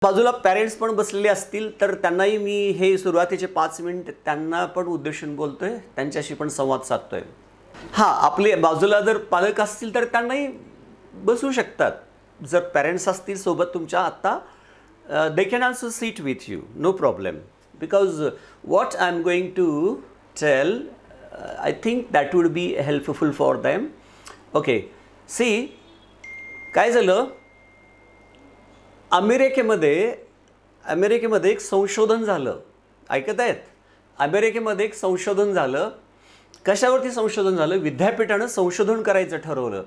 बाजूला पॅरेंट्स पण बसलेले असतील तर त्यांनाही मी हे सुरुवातीचे 5 मिनिट त्यांना पण उद्देशून बोलतोय, त्यांच्याशी पण संवाद साधतोय. हां, आपले बाजूला जर पालक असतील तर त्यांनाही बसू शकतात. जर पॅरेंट्स असतील सोबत तुमच्या आत्ता, they can also sit with you, no problem. Because what I am going to tell, I think that would be helpful for them. Okay, see काय झालं, अमेरिकेमध्ये एक संशोधन झालं. ऐकत आहेत? अमेरिकेमध्ये एक संशोधन झालं. कशावरती संशोधन झालं? विद्यापीठानं संशोधन करायचं ठरवलं.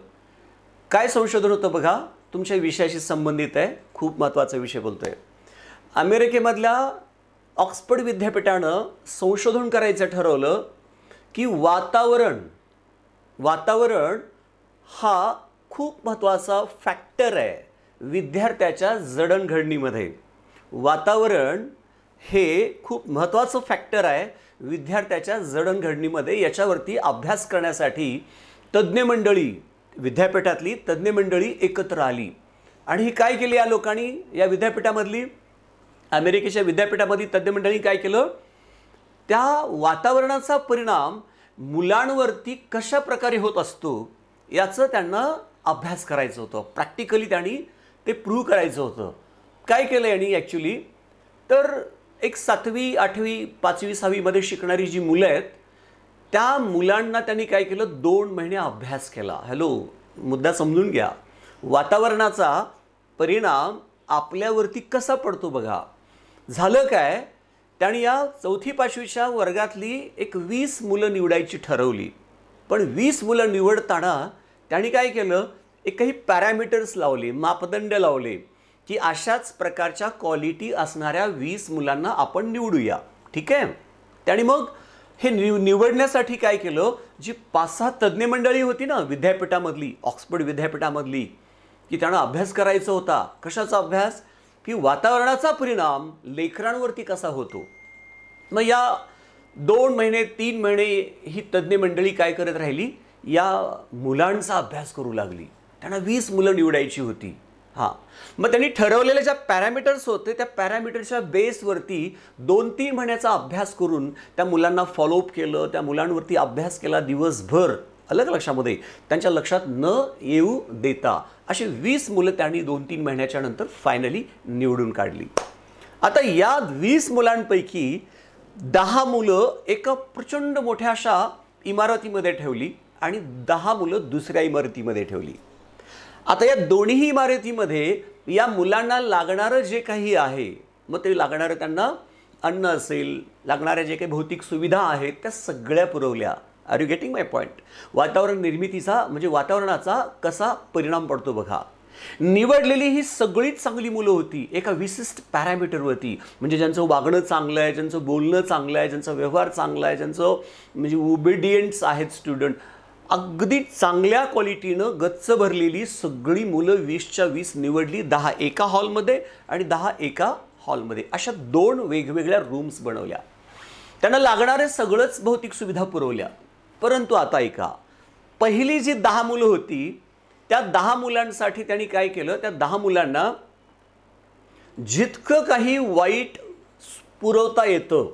काय संशोधन होतं बघा, तुमच्या विषयाशी संबंधित आहे, खूप महत्त्वाचा विषय बोलतोय. अमेरिकेमधल्या ऑक्सफर्ड विद्यापीठानं संशोधन करायचं ठरवलं की वातावरण हा खूप महत्त्वाचा फॅक्टर आहे विद्यार्थ्याच्या जडणघडणीमध्ये. वातावरण हे खूप महत्त्वाचं फॅक्टर आहे विद्यार्थ्याच्या जडणघडणीमध्ये. याच्यावरती अभ्यास करण्यासाठी विद्यापीठातली तज्ज्ञ मंडळी एकत्र आली. आणि ही काय केली या लोकांनी, या विद्यापीठामधली, अमेरिकेच्या विद्यापीठामधली तज्ज्ञ मंडळी काय केलं, त्या वातावरणाचा परिणाम मुलांवरती कशा प्रकारे होत असतो याचं त्यांना अभ्यास करायचं होतं. प्रॅक्टिकली त्यांनी ते प्रूव्ह करायचं होतं. काय केलं यांनी ॲक्च्युली, तर एक 7वी 8वी 5वी 6वी मध्ये शिकणारी जी मुलं आहेत त्या मुलांना त्यांनी काय केलं, 2 महिने अभ्यास केला. हॅलो, मुद्दा समजून घ्या. वातावरणाचा परिणाम आपल्यावरती कसा पडतो बघा. झालं काय, त्यांनी या 4थी 5वीच्या वर्गातली एक 20 मुलं निवडायची ठरवली. पण 20 मुलं निवडताना त्यांनी काय केलं, एक काही पॅरामीटर्स लावले, मापदंड लावले की अशाच प्रकारच्या क्वालिटी असणाऱ्या 20 मुलांना आपण निवडूया. ठीक आहे. त्यांनी मग हे निवडण्यासाठी काय केलं, जी 5-6 तज्ज्ञ मंडळी होती ना विद्यापीठामधली, ऑक्सफर्ड विद्यापीठामधली, की त्यांना अभ्यास करायचा होता. कशाचा अभ्यास, की वातावरणाचा परिणाम लेकरांवरती कसा होतो. मग या 2 महिने 3 महिने ही तज्ज्ञ मंडळी काय करत राहिली, या मुलांचा अभ्यास करू लागली. त्यांना 20 मुलं निवडायची होती. हां, मग त्यांनी ठरवलेले ज्या पॅरामीटर्स होते त्या पॅरामीटरच्या बेसवरती 2-3 महिन्याचा अभ्यास करून त्या मुलांना फॉलोअप केलं. त्या मुलांवरती अभ्यास केला दिवसभर, अलग लक्षामध्ये त्यांच्या लक्षात न येऊ देता. अशी 20 मुलं त्यांनी 2-3 महिन्याच्या नंतर फायनली निवडून काढली. आता या 20 मुलांपैकी 10 मुलं एका प्रचंड मोठ्या अशा इमारतीमध्ये ठेवली आणि 10 मुलं दुसऱ्या इमारतीमध्ये ठेवली. आता या दोन्ही इमारतीमध्ये या मुलांना लागणारं जे काही आहे, मग ते लागणारं त्यांना अन्न असेल, लागणाऱ्या जे काही भौतिक सुविधा आहेत त्या सगळ्या पुरवल्या. Are you getting my point? वातावरण निर्मितीचा म्हणजे वातावरणाचा कसा परिणाम पडतो बघा. निवडलेली ही सगळीच चांगली मुलं होती एका विशिष्ट पॅरामीटरवरती, म्हणजे ज्यांचं वागणं चांगलं आहे, ज्यांचं बोलणं चांगलं आहे, ज्यांचा व्यवहार चांगला आहे, ज्यांचं म्हणजे ओबिडियंट्स आहेत स्टुडंट, अगदी चांगल्या क्वालिटीनं गच्च भरलेली सगळी मुलं 20च्या 20 निवडली. 10 एका हॉलमध्ये आणि 10 एका हॉलमध्ये, अशा 2 वेगवेगळ्या रूम्स बनवल्या. त्यांना लागणारे सगळंच भौतिक सुविधा पुरवल्या. परंतु आता ऐका, पहिली जी 10 मुलं होती त्या 10 मुलांसाठी त्यांनी काय केलं, त्या 10 मुलांना जितकं काही वाईट पुरवता येतं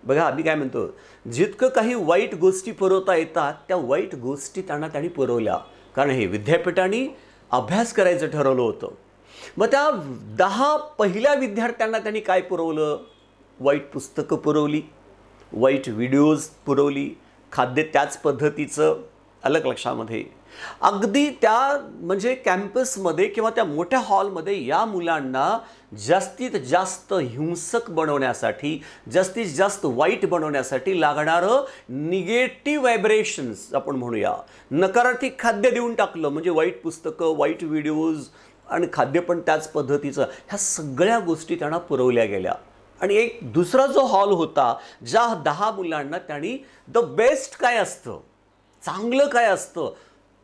बघा, आम्ही काय म्हणतो, जितकं काही वाईट गोष्टी पुरवता येतात त्या वाईट गोष्टी त्यांनी पुरवल्या. कारण हे विद्यापीठाने अभ्यास करायचं ठरवलं होतं. मग त्या 10 पहिल्या विद्यार्थ्यांना त्यांनी काय पुरवलं, वाईट पुस्तकं पुरवली, वाईट व्हिडिओज पुरवली, खाद्य त्याच पद्धतीचं, अलग लक्षामध्ये. अगदी त्या म्हणजे कॅम्पसमध्ये किंवा त्या मोठ्या हॉलमध्ये या मुलांना जास्तीत जास्त हिंसक बनवण्यासाठी, जास्तीत जास्त वाईट बनवण्यासाठी लागणारं निगेटिव्ह व्हायब्रेशन्स आपण म्हणूया, नकारात्मक खाद्य देऊन टाकलं. म्हणजे वाईट पुस्तकं, वाईट व्हिडिओज आणि खाद्य पण त्याच पद्धतीचं, ह्या सगळ्या गोष्टी त्यांना पुरवल्या गेल्या. आणि एक दुसरा जो हॉल होता, ज्या 10 मुलांना त्यांनी द बेस्ट काय असतं, चांगलं काय असतं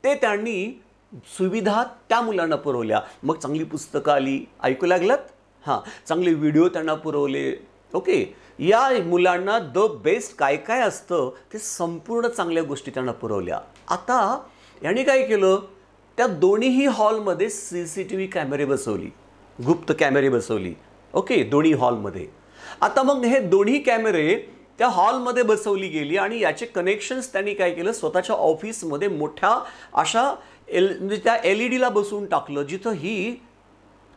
ते त्यांनी सुविधा त्या मुलांना पुरवल्या. मग चांगली पुस्तकं आली, ऐकू लागलात? हां, चांगले व्हिडिओ त्यांना पुरवले. ओके, या मुलांना द बेस्ट काय काय असतं ते संपूर्ण चांगल्या गोष्टी त्यांना पुरवल्या. आता यांनी काय केलं, त्या दोन्हीही हॉलमध्ये CCTV कॅमेरे बसवली. गुप्त कॅमेरे बसवली. ओके, दोन्ही हॉलमध्ये. आता मग हे दोन्ही कॅमेरे त्या हॉलमध्ये बसवली गेली आणि याचे कनेक्शन्स त्यांनी काय केलं, स्वतःच्या ऑफिसमध्ये मोठ्या अशा म्हणजे त्या LED ला बसवून टाकलं, जिथं ही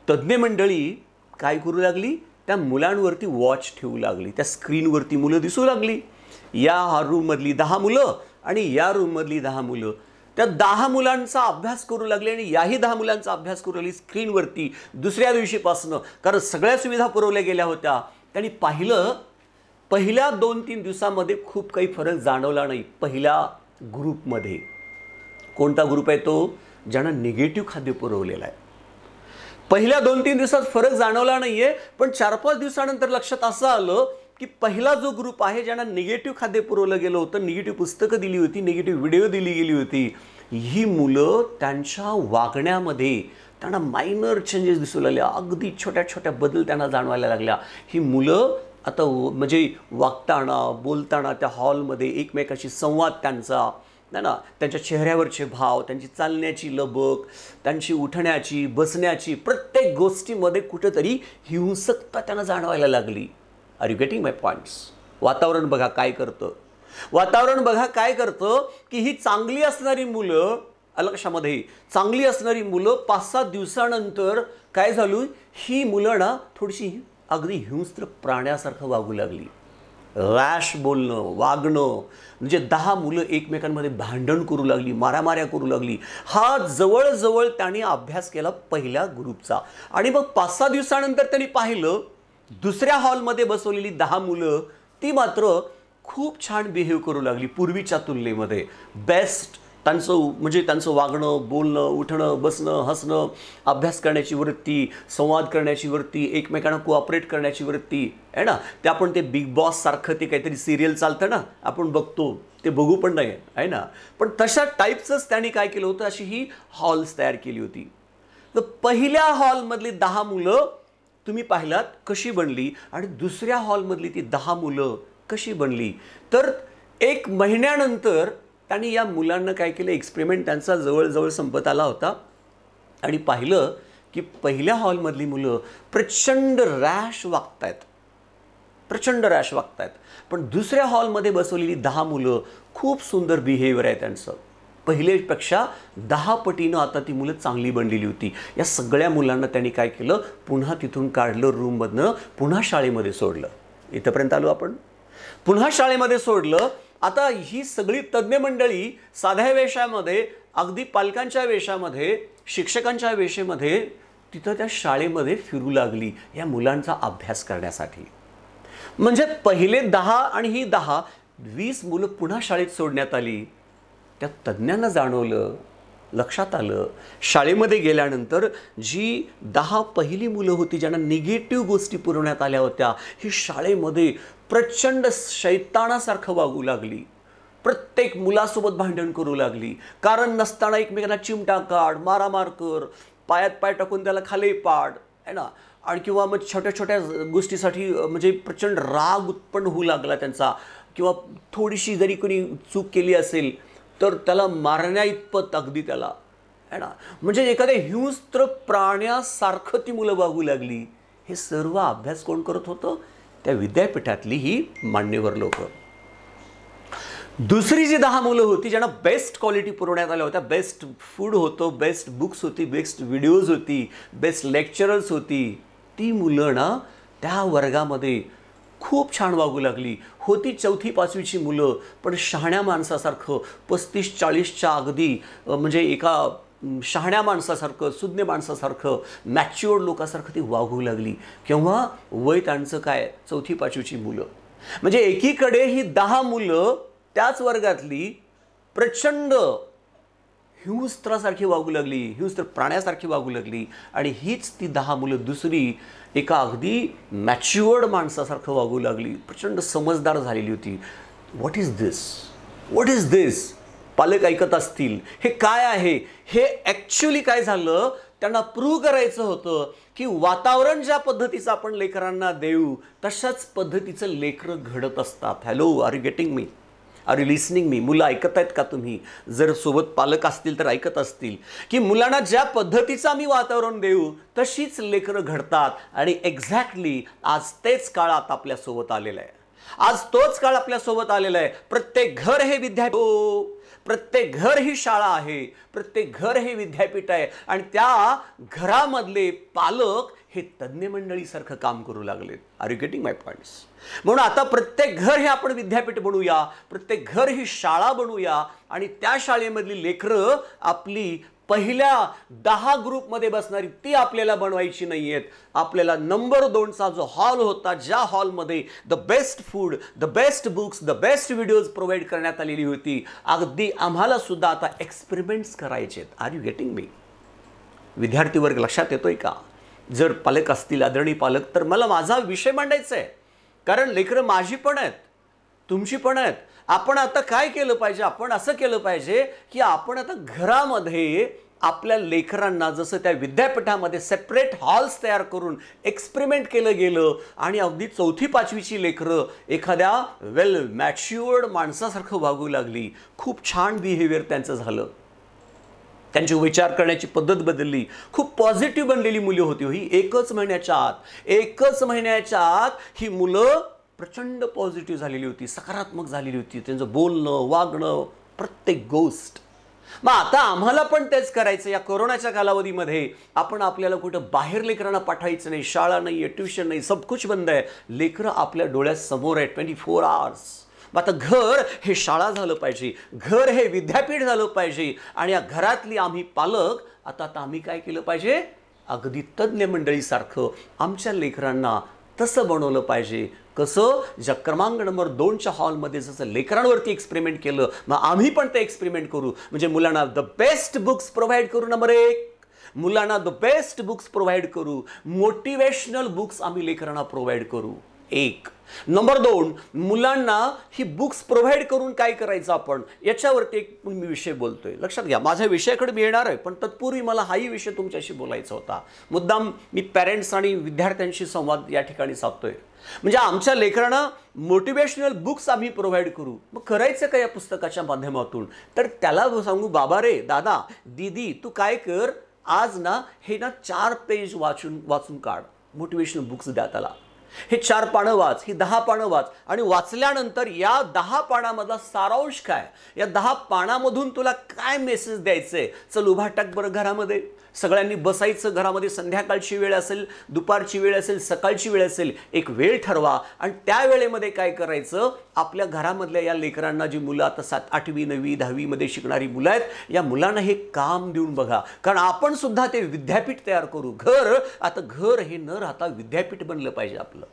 तज्ज्ञ मंडळी काय करू लागली, त्या मुलांवरती वॉच ठेवू लागली. त्या स्क्रीनवरती मुलं दिसू लागली. या रूममधली 10 मुलं आणि या रूममधली 10 मुलं. त्या 10 मुलांचा अभ्यास करू लागले आणि याही 10 मुलांचा अभ्यास करू लागली स्क्रीनवरती दुसऱ्या दिवशीपासनं, कारण सगळ्या सुविधा पुरवल्या गेल्या होत्या. त्यांनी पाहिलं, पहिल्या 2-3 दिवसामध्ये खूप काही फरक जाणवला नाही. पहिल्या ग्रुपमध्ये, कोणता ग्रुप आहे तो, ज्यांना निगेटिव्ह खाद्य पुरवलेलं आहे, पहिल्या 2-3 दिवसात फरक जाणवला नाहीये. पण 4-5 दिवसानंतर लक्षात असं आलं की पहिला जो ग्रुप आहे, ज्यांना निगेटिव्ह खाद्य पुरवलं गेलं होतं, निगेटिव्ह पुस्तकं दिली होती, निगेटिव्ह व्हिडिओ दिली गेली होती, ही मुलं त्यांच्या वागण्यामध्ये त्यांना मायनर चेंजेस दिसू लागले. अगदी छोट्या छोट्या बदल त्यांना जाणवायला लागल्या. ही मुलं आता म्हणजे वागताना, बोलताना, त्या हॉलमध्ये एकमेकाशी संवाद त्यांचा नाही ना, त्यांच्या चेहऱ्यावरचे भाव, त्यांची चालण्याची लगबग, त्यांची उठण्याची, बसण्याची, प्रत्येक गोष्टीमध्ये कुठेतरी हिंसकता त्यांना जाणवायला लागली. Are you getting my points? वातावरण बघा काय करतं. वातावरण बघा काय करतं की ही चांगली असणारी मुलं, लक्षामध्ये चांगली असणारी मुलं 5-7 दिवसानंतर काय झालं, ही मुलं ना थोडीशी अगदी हिंस्त्र प्राण्यासारखं वागू लागली. रॅश बोलणं, वागणं, म्हणजे 10 मुलं एकमेकांमध्ये भांडण करू लागली, मारामाऱ्या करू लागली. हा जवळजवळ त्यांनी अभ्यास केला पहिल्या ग्रुपचा. आणि मग 5-6 दिवसानंतर त्यांनी पाहिलं, दुसऱ्या हॉलमध्ये बसवलेली 10 मुलं, ती मात्र खूप छान बिहेव करू लागली पूर्वीच्या तुलनेमध्ये. बेस्ट त्यांचं वागणं, बोलणं, उठणं, बसणं, हसणं, अभ्यास करण्याची वृत्ती, संवाद करण्याची वृत्ती, एकमेकांना कोऑपरेट करण्याची वृत्ती आहे ना. ते आपण ते बिग बॉस सारखं ते काहीतरी सिरियल चालतं ना, आपण बघतो, ते बघू पण नाही आहे ना, पण तशा टाईपचंच त्यांनी काय केलं होतं, अशी ही हॉल्स तयार केली होती. तर पहिल्या हॉलमधली 10 मुलं तुम्ही पाहिलात कशी बनली आणि दुसऱ्या हॉलमधली ती 10 मुलं कशी बनली. तर 1 महिन्यानंतर त्यांनी या मुलांना काय केलं, एक्सपेरिमेंट त्यांचा जवळजवळ संपत आला होता आणि पाहिलं की पहिल्या हॉलमधली मुलं प्रचंड रॅश वागतायत, प्रचंड रॅश वागतायत. पण दुसऱ्या हॉलमध्ये बसवलेली 10 मुलं खूप सुंदर बिहेवियर आहे त्यांचं. पहिलेपेक्षा 10 पटीनं आता ती मुलं चांगली बनलेली होती. या सगळ्या मुलांना त्यांनी काय केलं, पुन्हा तिथून काढलं रूममधनं, पुन्हा शाळेमध्ये सोडलं. इथंपर्यंत आलो आपण. पुन्हा शाळेमध्ये सोडलं. आता ही सगळी तज्ज्ञ मंडळी साध्या वेशामध्ये, अगदी पालकांच्या वेशामध्ये, शिक्षकांच्या वेशेमध्ये तिथं त्या शाळेमध्ये फिरू लागली या मुलांचा अभ्यास करण्यासाठी. म्हणजे पहिले 10 आणि ही 10-20 मुलं पुन्हा शाळेत सोडण्यात आली. त्या तज्ज्ञांना जाणवलं, लक्षात आलं, शाळेमध्ये गेल्यानंतर जी 10 पहिली मुलं होती ज्यांना निगेटिव्ह गोष्टी पुरवण्यात आल्या होत्या, ही शाळेमध्ये प्रचंड शैतानासारखं वागू लागली. प्रत्येक मुलासोबत भांडण करू लागली. कारण नसताना एकमेकांना चिमटा काढ, मारामार कर, पायात पाय टाकून त्याला खाली पाड आहे ना, आणि किंवा मग छोट्या छोट्या गोष्टीसाठी म्हणजे प्रचंड राग उत्पन्न होऊ लागला त्यांचा. किंवा थोडीशी जरी कोणी चूक केली असेल तर त्याला मारण्या इतपत अगदी त्याला आहे ना, म्हणजे एखाद्या हिंस्त्र प्राण्यासारखं ती मुलं वागू लागली. हे सर्व अभ्यास कोण करत होतं? त्या विद्यापीठातली ही मान्यवर लोक. दुसरी जी 10 मुलं होती ज्यांना बेस्ट क्वालिटी पुरवण्यात आल्या होत्या, बेस्ट फूड होतं, बेस्ट बुक्स होती, बेस्ट व्हिडिओज होती, बेस्ट लेक्चरर्स होती, ती मुलं ना त्या वर्गामध्ये खूप छान वागू लागली होती. 4थी-5वीची मुलं, पण शहाण्या माणसासारखं 35-40च्या अगदी म्हणजे एका शहाण्या माणसासारखं, सुज्ञ माणसासारखं, मॅच्युअर्ड लोकांसारखं ती वागू लागली. केव्हा? वय त्यांचं काय 4थी-5वीची मुलं. म्हणजे एकीकडे ही 10 मुलं त्याच वर्गातली प्रचंड हिंस्त्रासारखी वागू लागली, हिंस्त्र प्राण्यासारखी वागू लागली, आणि हीच ती 10 मुलं दुसरी एका अगदी मॅच्युअर्ड माणसासारखं वागू लागली, प्रचंड समजदार झालेली होती. What is this? What is this? पालक ऐकत असतील, हे काय आहे? हे ॲक्च्युली काय झालं, त्यांना प्रूव्ह करायचं होतं की वातावरण ज्या पद्धतीचं आपण लेकरांना देऊ तशाच पद्धतीचं लेकरं घडत असतात. Hello, are you getting me? Are you listening me? मुलं ऐकत आहेत का तुम्ही? जर सोबत पालक असतील तर ऐकत असतील की मुलांना ज्या पद्धतीचं आम्ही वातावरण देऊ तशीच लेकरं घडतात. आणि एक्झॅक्टली आज तेच काळात आपल्यासोबत आलेलं आहे. आज तोच काळ आपल्यासोबत आलेला आहे. प्रत्येक घर हे विद्यापीठ, प्रत्येक घर ही शाळा आहे, प्रत्येक घर हे विद्यापीठ आहे. आणि त्या घरामधले पालक हे तज्ज्ञ मंडळीसारखं काम करू लागलेत. Are you getting my points? म्हणून आता प्रत्येक घर हे आपण विद्यापीठ बनवूया, प्रत्येक घर ही शाळा बनवूया. आणि त्या शाळेमधली लेकरं आपली पहिल्या 10 ग्रुपमध्ये बसणारी ती आपल्याला बनवायची नाही आहेत. आपल्याला नंबर 2चा जो हॉल होता, ज्या हॉलमध्ये the best food, the best books, the best videos provide करण्यात आलेली होती, अगदी आम्हाला सुद्धा आता एक्सपेरिमेंट्स करायचे आहेत. Are you getting me? विद्यार्थी वर्ग लक्षात येतोय का? जर पालक असतील, आदरणीय पालक, तर मला माझा विषय मांडायचा आहे. कारण लेकरं माझी पण आहेत, तुमची पण आहेत. आपण आता काय केलं पाहिजे? आपण असं केलं पाहिजे की आपण आता घरामध्ये आपल्या लेकरांना जसं त्या विद्यापीठामध्ये सेपरेट हॉल्स तयार करून एक्सपेरिमेंट केलं गेलं आणि अगदी 4वी-5वीची लेकरं एखाद्या वेल मॅच्युअर्ड माणसासारखं वागू लागली. खूप छान बिहेवियर त्यांचं झालं, त्यांचे विचार करण्याची पद्धत बदलली, खूप पॉझिटिव्ह बनलेली मुलं होती. ही एकच महिन्याच्या आत ही मुलं प्रचंड पॉझिटिव्ह झालेली होती, सकारात्मक झालेली होती. त्यांचं बोलणं, वागणं, प्रत्येक गोष्ट. मग आता आम्हाला पण तेच करायचं. या कोरोनाच्या कालावधीमध्ये आपण आपल्याला कुठं बाहेर लेकरांना पाठवायचं नाही. शाळा नाही आहे, ट्युशन नाही, सब कुछ बंद आहे. लेकरं आपल्या डोळ्यासमोर आहे 24 आवर्स. मग आता घर हे शाळा झालं पाहिजे, घर हे विद्यापीठ झालं पाहिजे. आणि या घरातली आम्ही पालक आता आम्ही काय केलं पाहिजे? अगदी तज्ज्ञ मंडळीसारखं आमच्या लेकरांना तसं बनवलं पाहिजे. कसं? ज्या क्रमांक नंबर 2च्या हॉलमध्ये जसं लेकरांवरती एक्सपेरिमेंट केलं, मग आम्ही पण ते एक्सपेरिमेंट करू. म्हणजे मुलांना द बेस्ट बुक्स प्रोव्हाइड करू. नंबर 1, मुलांना द बेस्ट बुक्स प्रोव्हाइड करू. मोटिवेशनल बुक्स आम्ही लेकरांना प्रोव्हाइड करू. 1. नंबर 2, मुलांना ही बुक्स प्रोव्हाइड करून काय करायचं आपण, याच्यावरती एक मी विषय बोलतोय. लक्षात घ्या, माझ्या विषयाकडे मी येणार आहे, पण तत्पूर्वी मला हाही विषय तुमच्याशी बोलायचा होता. मुद्दाम मी पॅरेंट्स आणि विद्यार्थ्यांशी संवाद या ठिकाणी साधतोय. म्हणजे आमच्या लेकरांना मोटिवेशनल बुक्स आम्ही प्रोव्हाइड करू. मग करायचं का या पुस्तकाच्या माध्यमातून? तर त्याला सांगू, बाबा रे, दादा, दीदी, तू काय कर, आज ना हे 4 पेज वाचून काढ. मोटिवेशनल बुक्स द्या त्याला. हे 4 पानं वाच, ही 10 पानं वाच. आणि वाचल्यानंतर या 10 पानामधला सारांश काय, या 10 पानामधून तुला काय मेसेज द्यायचंय, चल उभा टाक बरं घरामध्ये. सगळ्यांनी बसायचं घरामध्ये. संध्याकाळची वेळ असेल, दुपारची वेळ असेल, सकाळची वेळ असेल, एक वेळ ठरवा. आणि त्या वेळेमध्ये काय करायचं, आपल्या घरामधल्या या लेकरांना, जी मुलं आता 7, 8वी, 9वी, 10वीमध्ये शिकणारी मुलं आहेत, या मुलांना हे काम देऊन बघा. कारण आपण सुद्धा ते विद्यापीठ तयार करू. घर हे न राहता विद्यापीठ बनलं पाहिजे आपलं.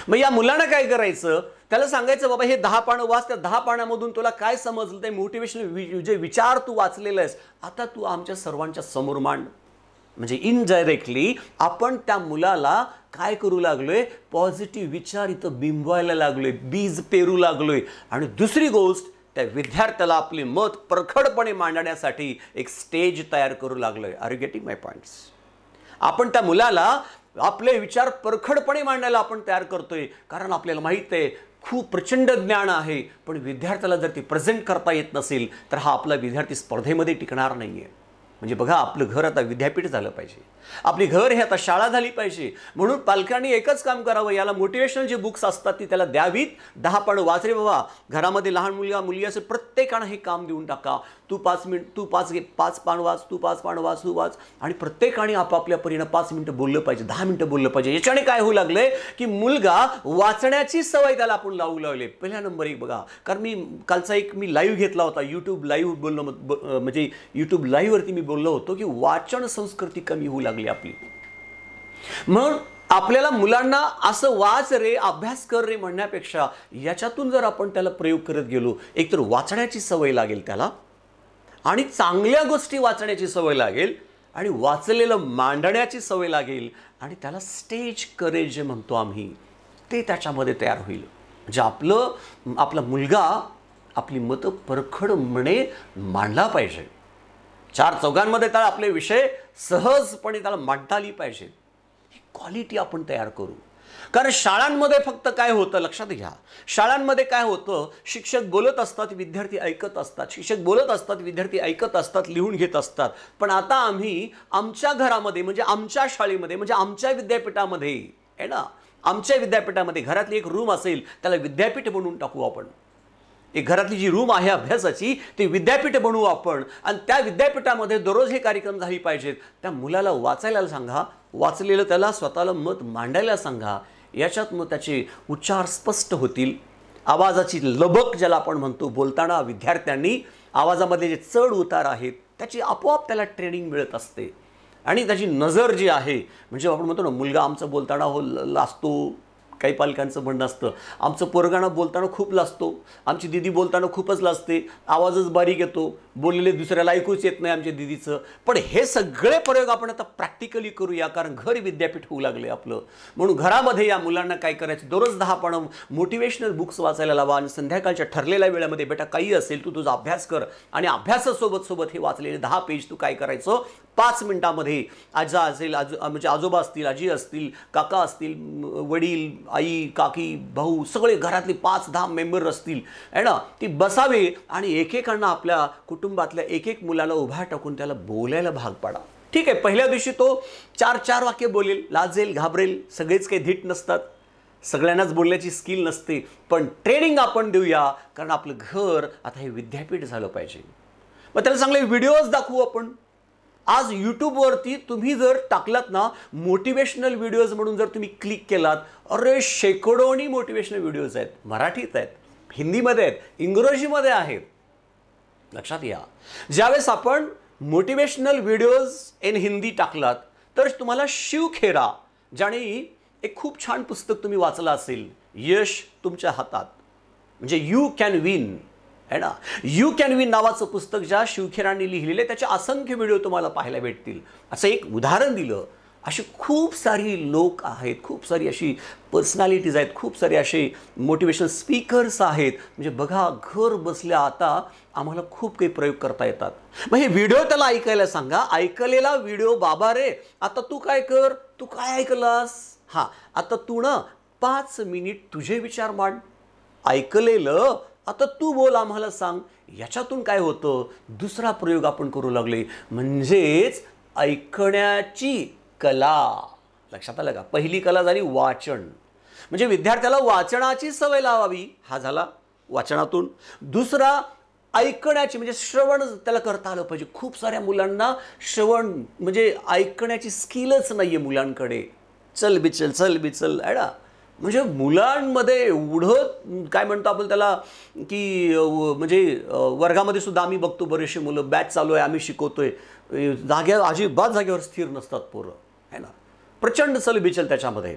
मग या मुलांना काय करायचं, त्याला सांगायचं, बाबा हे 10 पानं वाच. त्या 10 पानामधून तुला काय समजलं, ते मोटिवेशनल जे विचार तू वाचलेला आहेस, आता तू आमच्या सर्वांच्या समोर मांड. म्हणजे इनडायरेक्टली आपण त्या मुलाला काय करू लागलोय, पॉझिटिव्ह विचार इथं बिंबवायला लागलोय, बीज पेरू लागलोय. आणि दुसरी गोष्ट, त्या विद्यार्थ्याला आपले मत परखडपणे मांडण्यासाठी एक स्टेज तयार करू लागलोय. Are you getting my points? आपण त्या मुलाला आपले विचार परखडपणे मांडायला आपण तयार करतोय. कारण आपल्याला माहित आहे खूप प्रचंड ज्ञान आहे, पण विद्यार्थ्याला जर ते प्रेझेंट करता येत नसेल तर हा आपला विद्यार्थी स्पर्धेमध्ये टिकणार नाहीये. म्हणजे बघा, आपलं घर आता विद्यापीठ झालं पाहिजे, आपली घर हे आता शाळा झाली पाहिजे. म्हणून पालकांनी एकच काम करावं, याला मोटिवेशनल जे बुक्स असतात ती त्याला द्यावीत. 10 पानं वाच रे बाबा. घरामध्ये लहान मुलगा मुलगी असेल, प्रत्येकानं हे काम देऊन टाका. तू 5 पान वाच, तू 5 पान वाच, तू वाच. आणि प्रत्येकाने आपापल्या परीनं 5 मिनिटं बोललं पाहिजे, 10 मिनिटं बोललं पाहिजे. याच्याने काय होऊ लागलंय की मुलगा वाचण्याची सवय त्याला आपण लावू लागले. पहिला नंबर 1 बघा, कारण मी कालचा मी लाईव्ह घेतला होता, यूट्यूब लाईव्ह बोललो, म्हणजे यूट्यूब लाईव्हवरती मी बोललो होतो की वाचन संस्कृती कमी होऊ लागली आपली. म्हणून आपल्याला मुलांना असं वाच रे, अभ्यास कर रे म्हणण्यापेक्षा याच्यातून जर आपण त्याला प्रयोग करत गेलो, एकतर वाचण्याची सवय लागेल त्याला, आणि चांगल्या गोष्टी वाचण्याची सवय लागेल, आणि वाचलेलं मांडण्याची सवय लागेल, आणि त्याला स्टेज करेज जे म्हणतो आम्ही, ते त्याच्यामध्ये तयार होईल. म्हणजे आपला मुलगा आपली मतं परखडपणे मांडला पाहिजे. 4 चौघांमध्ये त्याला आपले विषय सहजपणे त्याला मांडता आली पाहिजे. ही क्वालिटी आपण तयार करू. कारण शाळांमध्ये फक्त काय होतं लक्षात घ्या, शाळांमध्ये काय होतं, शिक्षक बोलत असतात, विद्यार्थी ऐकत असतात, शिक्षक बोलत असतात, विद्यार्थी ऐकत असतात, लिहून घेत असतात. पण आता आम्ही आमच्या घरामध्ये म्हणजे आमच्या शाळेमध्ये म्हणजे आमच्या विद्यापीठामध्ये आहे ना, आमच्या विद्यापीठामध्ये घरातली एक रूम असेल त्याला विद्यापीठ बनवून टाकू आपण. एक घरातली जी रूम आहे अभ्यासाची ती विद्यापीठ बनवू आपण आणि त्या विद्यापीठामध्ये दररोज हे कार्यक्रम झाले पाहिजेत. त्या मुलाला वाचायला सांगा, वाचलेलं त्याला स्वतःला मत मांडायला सांगा. याच्यात मग त्याचे उच्चार स्पष्ट होतील. आवाजाची लबक ज्याला आपण म्हणतो, बोलताना विद्यार्थ्यांनी आवाजामध्ये जे चढ उतार आहेत त्याची आपोआप त्याला ट्रेनिंग मिळत असते. आणि त्याची नजर जी आहे म्हणजे आपण म्हणतो ना, मुलगा आमचा बोलताना लाजतो. काही पालकांचं म्हणणं असतं आमचं पोरगाणं बोलताना खूप लाजतो, आमची दिदी बोलताना खूपच लाजते, आवाजच बारीक येतो, बोललेले दुसऱ्याला ऐकूच येत नाही आमच्या दिदीचं. पण हे सगळे प्रयोग आपण आता प्रॅक्टिकली करूया, कारण घर विद्यापीठ होऊ लागले आपलं. म्हणून घरामध्ये या मुलांना काय करायचं, दररोज 10 पानं मोटिवेशनल बुक्स वाचायला लावा आणि संध्याकाळच्या ठरलेल्या वेळेमध्ये बेटा काही असेल तू तुझा अभ्यास कर आणि अभ्यासासोबत सोबत हे वाचलेले 10 पेज तू काय करायचं 5 मिनिटामध्ये आजा असेल, म्हणजे आजोबा असतील, आजी असतील, काका असतील, वडील, आई, काकी, भाऊ सगळे घरातले 5-10 मेंबर असतील आहे ना, ती बसावे आणि एकेकांना आपल्या कुटुंबातल्या एक मुलाला उभा टाकून त्याला बोलायला भाग पाडा. ठीक आहे, पहिल्या दिवशी तो 4 वाक्य बोलेल, लाजेल, घाबरेल, सगळेच काही धीट नसतात, सगळ्यांनाच बोलण्याची स्किल नसते. पण ट्रेनिंग आपण देऊया, कारण आपलं घर आता हे विद्यापीठ झालं पाहिजे. मग त्याला चांगले व्हिडिओज दाखवू आपण. आज यूट्यूबवरती तुम्ही जर टाकलात ना मोटिवेशनल व्हिडिओज म्हणून जर तुम्ही क्लिक केलात, अरे शेकडोनी मोटिवेशनल व्हिडिओज आहेत. मराठीत आहेत, हिंदीमध्ये आहेत, इंग्रजीमध्ये आहेत. लक्षात घ्या, ज्यावेळेस आपण मोटिवेशनल व्हिडिओज इन हिंदी टाकलात तर तुम्हाला शिव खेरा ज्याने एक खूप छान पुस्तक तुम्ही वाचलं असेल, यश तुमच्या हातात, म्हणजे यू कॅन विन है ना, यू कॅन विन नावाचं पुस्तक ज्या शिवखेरांनी लिहिलेले त्याचे असंख्य व्हिडिओ तुम्हाला पाहायला भेटतील. असं एक उदाहरण दिलं. अशी खूप सारी लोक आहेत, खूप सारी अशी पर्सनॅलिटीज आहेत, खूप सारे असे मोटिवेशनल स्पीकर्स आहेत. म्हणजे बघा, घर बसल्या आता आम्हाला खूप काही प्रयोग करता येतात. मग हे व्हिडिओ त्याला ऐकायला सांगा. ऐकलेला व्हिडिओ, बाबा रे आता तू काय कर, तू काय ऐकलास, हां आता तू ना 5 मिनिट तुझे विचार मांड, ऐकलेलं आता तू बोल, आम्हाला सांग. याच्यातून काय होतं, दुसरा प्रयोग आपण करू लागले, म्हणजेच ऐकण्याची कला. लक्षात आलं का? पहिली कला झाली वाचन, म्हणजे विद्यार्थ्याला वाचनाची सवय लावावी, हा झाला वाचनातून. दुसरा ऐकण्याची म्हणजे श्रवण त्याला करता आलं पाहिजे. खूप साऱ्या मुलांना श्रवण म्हणजे ऐकण्याची स्किलच नाही आहे मुलांकडे. चल बिचल आहे ना, म्हणजे मुलांमध्ये एवढं काय म्हणतो आपण त्याला की म्हणजे वर्गामध्ये सुद्धा आम्ही बघतो बरेचसे मुलं, बॅच चालू आहे, आम्ही शिकवतोय, अजिबात जागेवर स्थिर नसतात पोरं है ना. प्रचंड चलबिचल त्याच्यामध्ये,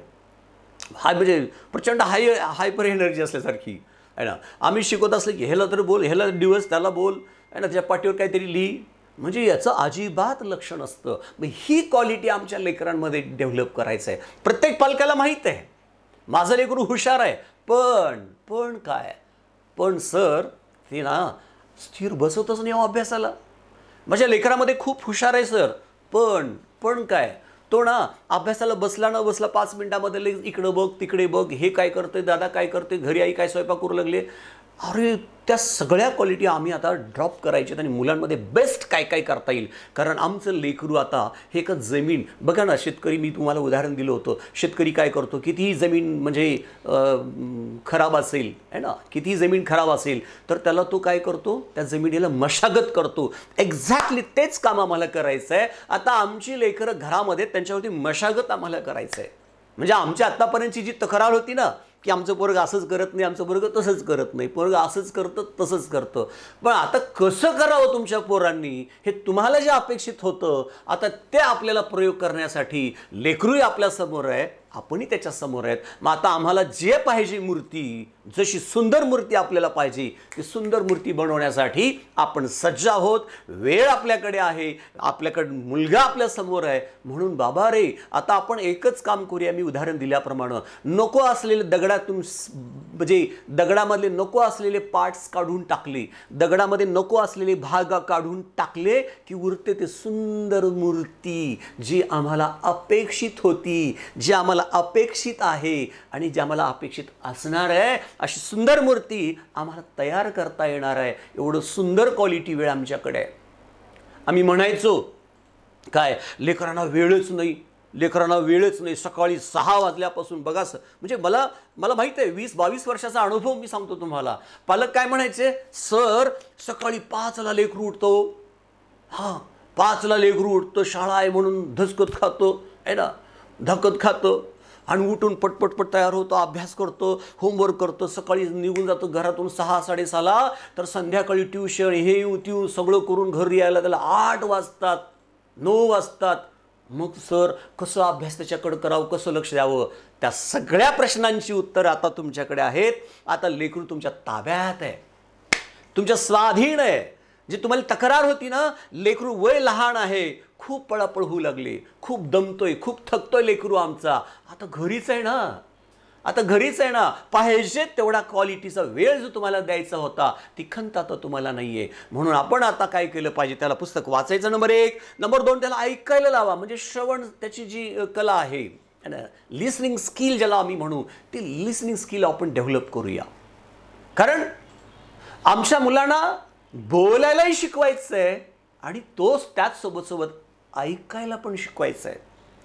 म्हणजे प्रचंड हायपर एनर्जी असल्यासारखी आहे ना. आम्ही शिकवत असलं की ह्याला तर बोल, ह्याला दिवस त्याला बोल आहे ना, त्याच्या पाठीवर काहीतरी लिही, म्हणजे याचं अजिबात लक्ष नसतं. मग ही क्वालिटी आमच्या लेकरांमध्ये डेव्हलप करायचं आहे. प्रत्येक पालकाला माहीत आहे माझं लेकरू हुशार आहे, पण काय, पण सर ते ना स्थिर बसवतच नाही अभ्यासाला. माझ्या लेकरामध्ये खूप हुशार आहे सर, पण काय, तो ना अभ्यासाला बसला न बसला 5 मिनिटामध्ये इकडं बघ तिकडे बघ, हे काय करते, दादा काय करते, घरी आई काय स्वयंपाक करू लागले. अरे त्या सगळ्या क्वालिटी आम्ही आता ड्रॉप करायच्यात आणि मुलांमध्ये बेस्ट काय काय करता येईल. कारण आमचं लेकरू आता हे एक जमीन बघा ना, शेतकरी, मी तुम्हाला उदाहरण दिलं होतं, शेतकरी काय करतो, कितीही जमीन म्हणजे खराब असेल है ना, कितीही जमीन खराब असेल तर त्याला तो काय करतो, त्या जमिनीला मशागत करतो. एक्झॅक्टली तेच काम आम्हाला करायचं आहे. आता आमची लेकरं घरामध्ये त्यांच्यावरती मशागत आम्हाला करायचं आहे. म्हणजे आमच्या आत्तापर्यंतची जी तक्रार होती ना की आमचं पोरग असंच करत नाही, आमचं पोरग तसंच करत नाही, पोरग असंच करतं तसंच करतं, पण आता कसं करावं तुमच्या पोरांनी हे तुम्हाला जे अपेक्षित होतं, आता ते आपल्याला प्रयोग करण्यासाठी लेकरूही आपल्यासमोर आहे, आपणही त्याच्यासमोर आहेत. मग आता आम्हाला जे पाहिजे मूर्ती, जशी सुंदर मूर्ती आपल्याला पाहिजे ती सुंदर मूर्ती बनवण्यासाठी आपण सज्ज आहोत. वेळ आपल्याकडे आहे, आपल्याकडे मुलगा आपल्यासमोर आहे. म्हणून बाबा रे आता आपण एकच काम करूया, मी उदाहरण दिल्याप्रमाणे नको असलेले दगडातून म्हणजे दगडामधले नको असलेले पार्ट्स काढून टाकले, दगडामध्ये नको असलेले भाग काढून टाकले की उरते ते सुंदर मूर्ती जी आम्हाला अपेक्षित होती, जी आम्हाला मला अपेक्षित आहे आणि ज्या मला अपेक्षित असणार आहे अशी सुंदर मूर्ती आम्हाला तयार करता येणार आहे. एवढं सुंदर क्वालिटी वेळ आमच्याकडे आहे. आम्ही म्हणायचो काय, लेकरांना वेळच नाही, सकाळी 6 वाजल्यापासून बघा म्हणजे मला माहित आहे 20-22 वर्षाचा अनुभव मी सांगतो तुम्हाला. पालक काय म्हणायचे, सर सकाळी 5ला लेकरू उठतो, 5ला लेकरू उठतं, शाळा आहे म्हणून धसकत खातो आहे ना, धकत खातं आणि उठून पटपट तयार होतो, अभ्यास करतो, होमवर्क करतो, सकाळी निघून जातो घरातून 6-6:30ला, तर संध्याकाळी ट्युशन हे येऊ सगळं करून घरी यायला त्याला 8 वाजतात 9 वाजतात. मग सर कसं अभ्यास त्याच्याकडे करावं, कसं लक्ष द्यावं? त्या सगळ्या प्रश्नांची उत्तरं आता तुमच्याकडे आहेत. आता लेकरू तुमच्या ताब्यात आहे, तुमच्या स्वाधीन आहे. जे तुम्हाला तक्रार होती ना, लेकरू वय लहान आहे, खूप पळापळ होऊ लागली, खूप दमतोय, खूप थकतोय लेकरू आमचा, आता घरीच आहे ना, पाहिजे तेवढा क्वालिटीचा वेळ जो तुम्हाला द्यायचा होता ती खंत आता तुम्हाला नाहीये. म्हणून आपण आता काय केलं पाहिजे, त्याला पुस्तक वाचायचं नंबर 1, नंबर 2 त्याला ऐकायला लावा. म्हणजे श्रवण त्याची जी कला आहे, लिसनिंग स्किल ज्याला आम्ही म्हणू, ती लिसनिंग स्किल आपण डेव्हलप करूया. कारण आमच्या मुलांना बोलायलाही शिकवायचं आहे आणि त्याच सोबत ऐकायला पण शिकवायचं आहे.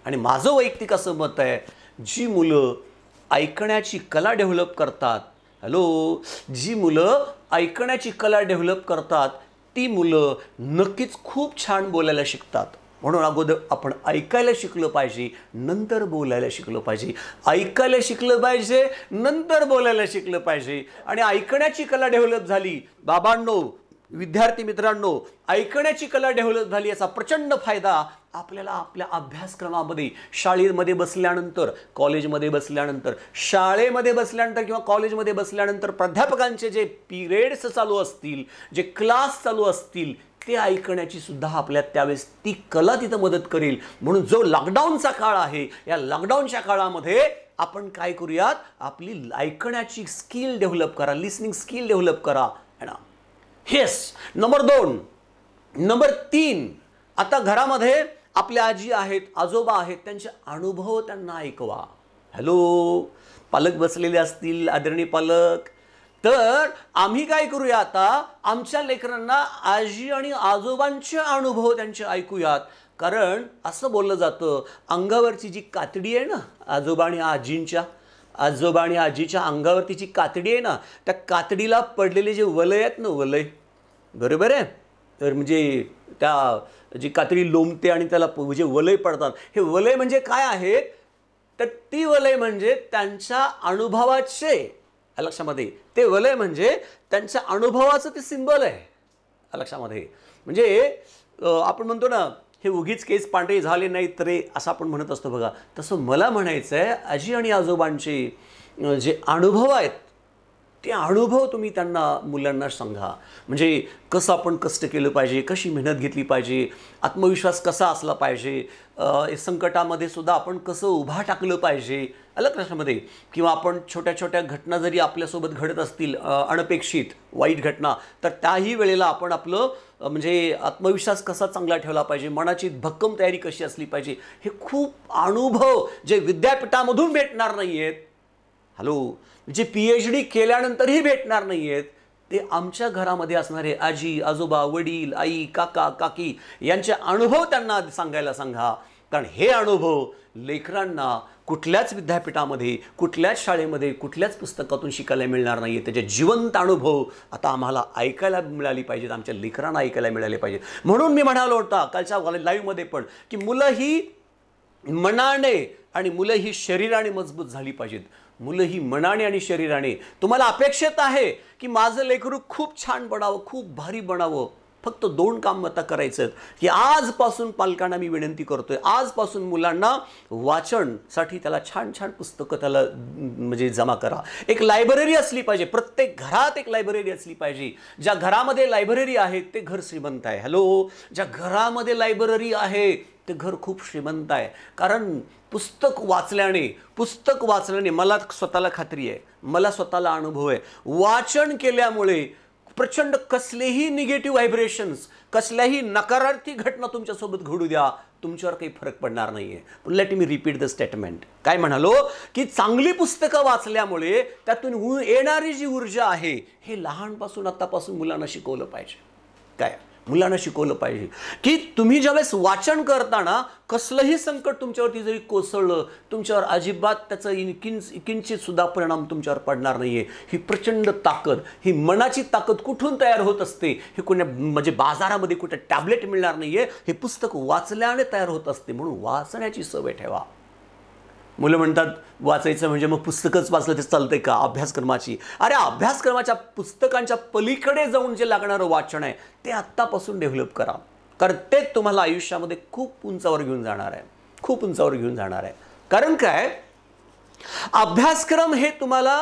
आणि माझं वैयक्तिक असं मत आहे, जी मुलं ऐकण्याची कला डेव्हलप करतात, जी मुलं ऐकण्याची कला डेव्हलप करतात ती मुलं नक्कीच खूप छान बोलायला शिकतात. म्हणून अगोदर आपण ऐकायला शिकलं पाहिजे, नंतर बोलायला शिकलं पाहिजे. ऐकायला शिकलं पाहिजे, नंतर बोलायला शिकलं पाहिजे. आणि ऐकण्याची कला डेव्हलप झाली, बाबांनो, विद्यार्थी मित्रांनो, ऐकण्याची कला डेव्हलप झाली याचा प्रचंड फायदा आपल्याला आपल्या अभ्यासक्रमामध्ये, शाळेमध्ये बसल्यानंतर, कॉलेजमध्ये बसल्यानंतर, किंवा कॉलेजमध्ये बसल्यानंतर प्राध्यापकांचे जे पिरियड्स चालू असतील, जे क्लास चालू असतील, ते ऐकण्याची सुद्धा आपल्या त्यावेळेस ती कला तिथं मदत करेल. म्हणून जो लॉकडाऊनचा काळ आहे, या लॉकडाऊनच्या काळामध्ये आपण काय करूयात, आपली ऐकण्याची स्किल डेव्हलप करा, लिसनिंग स्किल डेव्हलप करा है ना. हेस नंबर 2. नंबर 3, आता घरामध्ये आपल्या आजी आहेत, आजोबा आहेत, त्यांचे अनुभव त्यांना ऐकवा. पालक बसलेले असतील, आदरणीय पालक, तर आम्ही काय करूया, आता आमच्या लेकरांना आजी आणि आजोबांचे अनुभव त्यांचे ऐकूयात. कारण असं बोललं जातं, अंगावरची जी कातडी आहे ना, आजोबा आणि आजीच्या अंगावरती जी कातडी आहे ना, त्या कातडीला पडलेले जे वलय आहेत ना, वलय, बरोबर आहे, तर म्हणजे त्या जी कातडी लोंबते आणि त्याला जे वलय पडतात, हे वलय म्हणजे काय आहेत, तर ती वलय म्हणजे त्यांच्या अनुभवाचे, लक्षामध्ये, ते वलय म्हणजे त्यांच्या अनुभवाचं ते सिंबल आहे, लक्षामध्ये. म्हणजे आपण म्हणतो ना, हे उगीच केस पांढरे झाले नाहीत रे, असं आपण म्हणत असतो बघा. तसं मला म्हणायचं आहे, आजी आणि आजोबांचे जे अनुभव आहेत, ते अनुभव तुम्ही त्यांना, मुलांना सांगा. म्हणजे कसं आपण कष्ट केलं पाहिजे, कशी मेहनत घेतली पाहिजे, आत्मविश्वास कसा असला पाहिजे, संकटामध्ये सुद्धा आपण कसं उभा टाकलं पाहिजे, लक्षामध्ये. किंवा आपण छोट्या छोट्या घटना जरी आपल्यासोबत घडत असतील, अनपेक्षित वाईट घटना, तर त्याही वेळेला आपण आपलं म्हणजे आत्मविश्वास कसा चांगला ठेवला पाहिजे, मनाची भक्कम तयारी कशी असली पाहिजे, हे खूप अनुभव जे विद्यापीठामधून भेटणार नाही आहेत, जे PhD केल्यानंतरही भेटणार नाही आहेत, ते आमच्या घरामध्ये असणारे आजी, आजोबा, वडील, आई, काका, काकी यांचे अनुभव त्यांना सांगायला सांगा. कारण हे अनुभव लेकरांना कुठल्याच विद्यापीठामध्ये, कुठल्याच शाळेमध्ये, कुठल्याच पुस्तकातून शिकायला मिळणार नाही. त्याचे जिवंत अनुभव आता आम्हाला ऐकायला मिळाली पाहिजेत, आमच्या लेकरांना ऐकायला मिळाले पाहिजेत. म्हणून मी म्हणालो होता कालच्या लाईव्हमध्ये पण, की मुलं ही मनाने आणि मुलं ही शरीराने मजबूत झाली पाहिजेत. मुलं ही मनाने आणि शरीराने. तुम्हाला अपेक्षित आहे की माझं लेकरू खूप छान बनावं, खूप भारी बनावं. फक्त 2 काम आता करायचं की आजपासून पालकांना मी विनंती करतोय, आजपासून मुलांना वाचनसाठी त्याला छान छान पुस्तकं त्याला म्हणजे जमा करा. एक लायब्ररी असली पाहिजे, प्रत्येक घरात एक लायब्ररी असली पाहिजे. ज्या घरामध्ये लायब्ररी आहे ते घर श्रीमंत आहे. ज्या घरामध्ये लायब्ररी आहे ते घर खूप श्रीमंत आहे. कारण पुस्तक वाचल्याने मला स्वतःला खात्री आहे, मला स्वतःला अनुभव आहे, वाचन केल्यामुळे प्रचंड कसलेही निगेटिव्ह व्हायब्रेशन्स कसल्याही नकारार्थी घटना तुमच्यासोबत घडू द्या, तुमच्यावर काही फरक पडणार नाहीये. पण let me repeat the statement. काय म्हणालो की चांगली पुस्तकं वाचल्यामुळे त्यातून येणारी जी ऊर्जा आहे हे लहानपासून आतापासून मुलांना शिकवलं पाहिजे. काय मुलांना शिकवलं पाहिजे की तुम्ही ज्यावेळेस वाचन करताना कसलंही संकट तुमच्यावरती जरी कोसळलं, तुमच्यावर अजिबात त्याचं किंचित सुद्धा परिणाम तुमच्यावर पडणार नाहीये. ही प्रचंड ताकद, ही मनाची ताकद कुठून तयार होत असते? हे कोण्या म्हणजे बाजारामध्ये कुठे टॅबलेट मिळणार नाहीये, हे पुस्तक वाचल्याने तयार होत असते. म्हणून वाचण्याची सवय ठेवा. मुलं म्हणतात वाचायचं म्हणजे मग पुस्तकच वाचलं ते चालतंय का? अभ्यासक्रमाची. अरे अभ्यासक्रमाच्या पुस्तकांच्या पलीकडे जाऊन जे लागणारं वाचन आहे ते आत्तापासून डेव्हलप करा, कारण ते तुम्हाला आयुष्यामध्ये खूप उंचावर घेऊन जाणार आहे, खूप उंचावर घेऊन जाणार आहे. कारण काय, अभ्यासक्रम हे तुम्हाला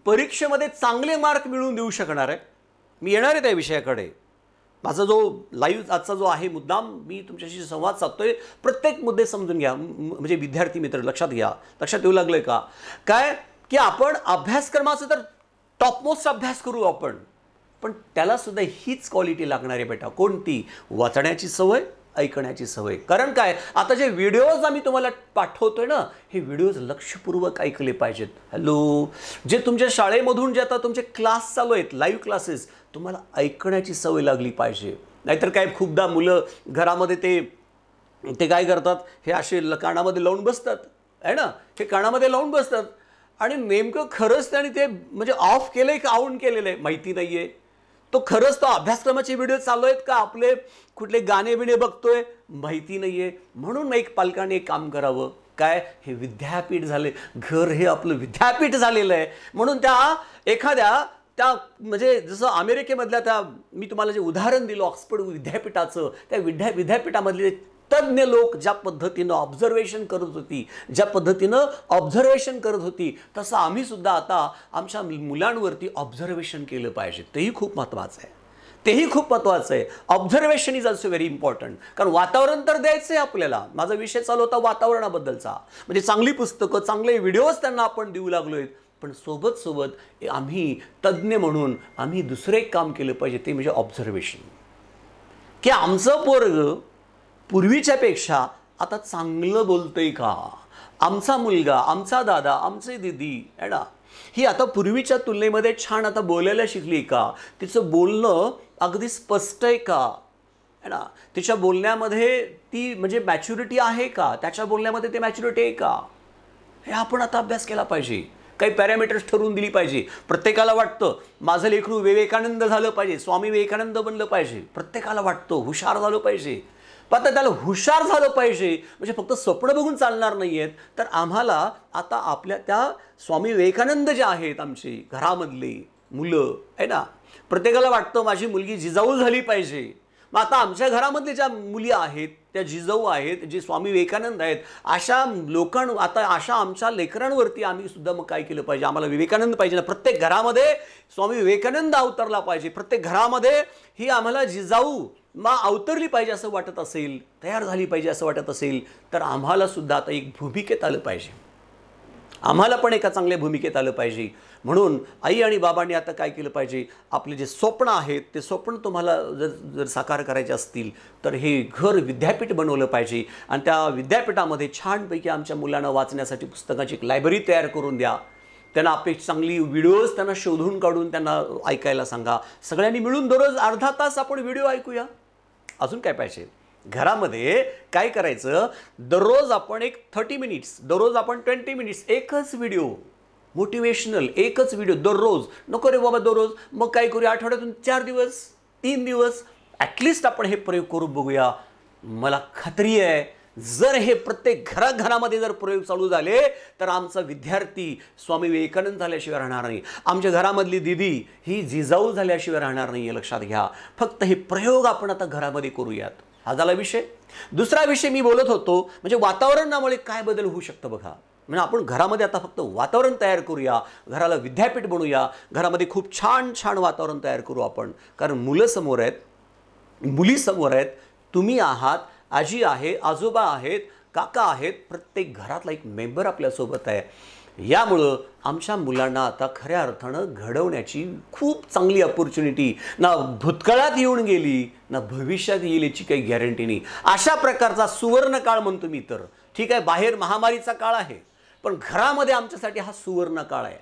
परीक्षेमध्ये चांगले मार्क मिळवून देऊ शकणार आहे. मी येणार आहे त्या विषयाकडे. माझा जो लाईव्ह आजचा जो आहे मुद्दाम मी तुमच्याशी संवाद साधतोय, प्रत्येक मुद्दे समजून घ्या. म्हणजे विद्यार्थी मित्र लक्षात घ्या. लक्षात येऊ लागलंय का? काय की आपण अभ्यासक्रमाचं तर टॉपमोस्ट अभ्यास करू आपण, पण त्याला सुद्धा हीच क्वालिटी लागणार आहे बेटा. कोणती? वाचण्याची सवय, ऐकण्याची सवय. कारण काय, आता जे व्हिडिओज आम्ही तुम्हाला पाठवतोय ना, हे व्हिडिओज लक्षपूर्वक ऐकले पाहिजेत. हॅलो, जे तुमच्या शाळेमधून जे आता तुमचे क्लास चालू आहेत, लाईव्ह क्लासेस, तुम्हाला ऐकण्याची सवय लागली पाहिजे. नाहीतर काय, खूपदा मुलं घरामध्ये ते काय करतात, हे असे कानामध्ये लावून बसतात आहे ना, हे कानामध्ये लावून बसतात आणि नेमकं खरंच त्याने ते म्हणजे ऑफ केलंय का ऑन केलेलं आहे माहिती नाहीये. तो खरंच तो अभ्यासक्रमाचे व्हिडिओ चालू आहेत का आपले कुठले गाणे बिणे बघतोय माहिती नाहीये. म्हणून एक पालकाने एक काम करावं. काय, हे विद्यापीठ झाले, घर हे आपलं विद्यापीठ झालेलं आहे. म्हणून त्या एखाद्या त्या म्हणजे जसं अमेरिकेमधल्या त्या मी तुम्हाला जे उदाहरण दिलं ऑक्सफर्ड विद्यापीठाचं, त्या विद्यापीठामधले तज्ञ लोक ज्या पद्धतीनं ऑब्झर्वेशन करत होती तसं आम्ही सुद्धा आता आमच्या मुलांवरती ऑब्झर्वेशन केलं पाहिजे. तेही खूप महत्त्वाचं आहे. तेही खूप महत्त्वाचं आहे. Observation is also very important. कारण वातावरण तर द्यायचं आहे आपल्याला. माझा विषय चालू होता वातावरणाबद्दलचा. म्हणजे चांगली पुस्तकं, चांगले व्हिडिओज त्यांना आपण देऊ लागलोय, पण सोबत सोबत आम्ही तज्ज्ञ म्हणून आम्ही दुसरं एक काम केलं पाहिजे, ते म्हणजे ऑब्झर्वेशन. की आमचं पोरग पूर्वीच्या पेक्षा आता चांगलं बोलतंय का? आमचा मुलगा, आमचा दादा, आमचे दीदी आहे ना, ही आता पूर्वीच्या तुलनेमध्ये छान आता बोलायला शिकली का? तिचं बोलणं अगदी स्पष्ट आहे का? आहे ना, तिच्या बोलण्यामध्ये ती म्हणजे मॅच्युरिटी आहे का? त्याच्या बोलण्यामध्ये ते मॅच्युरिटी आहे का? हे आपण आता अभ्यास केला पाहिजे. काही पॅरामीटर्स ठरवून दिली पाहिजे. प्रत्येकाला वाटतं माझं लेकरू विवेकानंद झालं पाहिजे, स्वामी विवेकानंद बनलं पाहिजे. प्रत्येकाला वाटतं हुशार झालं पाहिजे. पण आता त्याला हुशार झालं पाहिजे म्हणजे फक्त स्वप्न बघून चालणार नाही आहेत. तर आम्हाला आता आपल्या त्या स्वामी विवेकानंद जे आहेत आमची घरामधली मुलं आहे ना, प्रत्येकाला वाटतं माझी मुलगी जिजाऊ झाली पाहिजे. मग आता आमच्या घरामधले ज्या मुली आहेत त्या जिजाऊ आहेत, जे स्वामी विवेकानंद आहेत, अशा आता अशा आमच्या लेकरांवरती आम्ही सुद्धा मग काय केलं पाहिजे? आम्हाला विवेकानंद पाहिजे ना. प्रत्येक घरामध्ये स्वामी विवेकानंद अवतरला पाहिजे. प्रत्येक घरामध्ये ही आम्हाला जिजाऊ अवतरली पाहिजे असं वाटत असेल, तयार झाली पाहिजे असं वाटत असेल, तर आम्हाला सुद्धा आता एक भूमिकेत आलं पाहिजे. आम्हाला पण एका चांगल्या भूमिकेत आलं पाहिजे. म्हणून आई आणि बाबांनी आता काय केलं पाहिजे? आपले जे स्वप्न आहेत ते स्वप्न तुम्हाला जर साकार करायचे असतील तर हे घर विद्यापीठ बनवलं पाहिजे. आणि त्या विद्यापीठामध्ये छानपैकी आमच्या मुलांना वाचण्यासाठी पुस्तकाची एक लायब्ररी तयार करून द्या. त्यांना आपली चांगली व्हिडिओज त्यांना शोधून काढून त्यांना ऐकायला सांगा. सगळ्यांनी मिळून दररोज अर्धा तास आपण व्हिडिओ ऐकूया. अजून काय पाहिजे? घरामध्ये काय करायचं? दररोज आपण एक 30 मिनिट्स, दररोज आपण 20 मिनिट्स एकच व्हिडिओ, मोटिवेशनल एकच व्हिडिओ दररोज. नको रे बाबा दररोज, मग काय करूया? आठवड्यातून 4 दिवस, 3 दिवस ॲटलिस्ट आपण हे प्रयोग करून बघूया. मला खात्री आहे जर हे प्रत्येक घराघरामध्ये जर प्रयोग चालू झाले तर आमचा विद्यार्थी स्वामी विवेकानंद झाल्याशिवाय राहणार नाही. आमच्या घरामधली दीदी ही जिजाऊ झाल्याशिवाय राहणार नाही. लक्षात घ्या. फक्त हे प्रयोग आपण आता घरामध्ये करूयात. हा झाला विषय. दुसरा विषय मी बोलत होतो म्हणजे वातावरणामुळे काय बदल होऊ शकतं बघा. म्हणजे आपण घरामध्ये आता फक्त वातावरण तयार करूया, घराला विद्यापीठ बनवूया, घरामध्ये खूप छान छान वातावरण तयार करू आपण. कारण मुलं समोर आहेत, मुली समोर आहेत, तुम्ही आहात, आजी आहे, आजोबा आहेत, काका आहेत, प्रत्येक घरातला एक मेंबर आपल्यासोबत आहे. यामुळं आमच्या मुलांना आता खऱ्या अर्थानं घडवण्याची खूप चांगली अपॉर्च्युनिटी ना भूतकाळात येऊन गेली ना भविष्यात येईल याची काही गॅरंटी नाही. अशा प्रकारचा सुवर्ण काळ म्हणतो मी. तर ठीक आहे, बाहेर महामारीचा काळ आहे, पण घरामध्ये आमच्यासाठी हा सुवर्ण काळ आहे,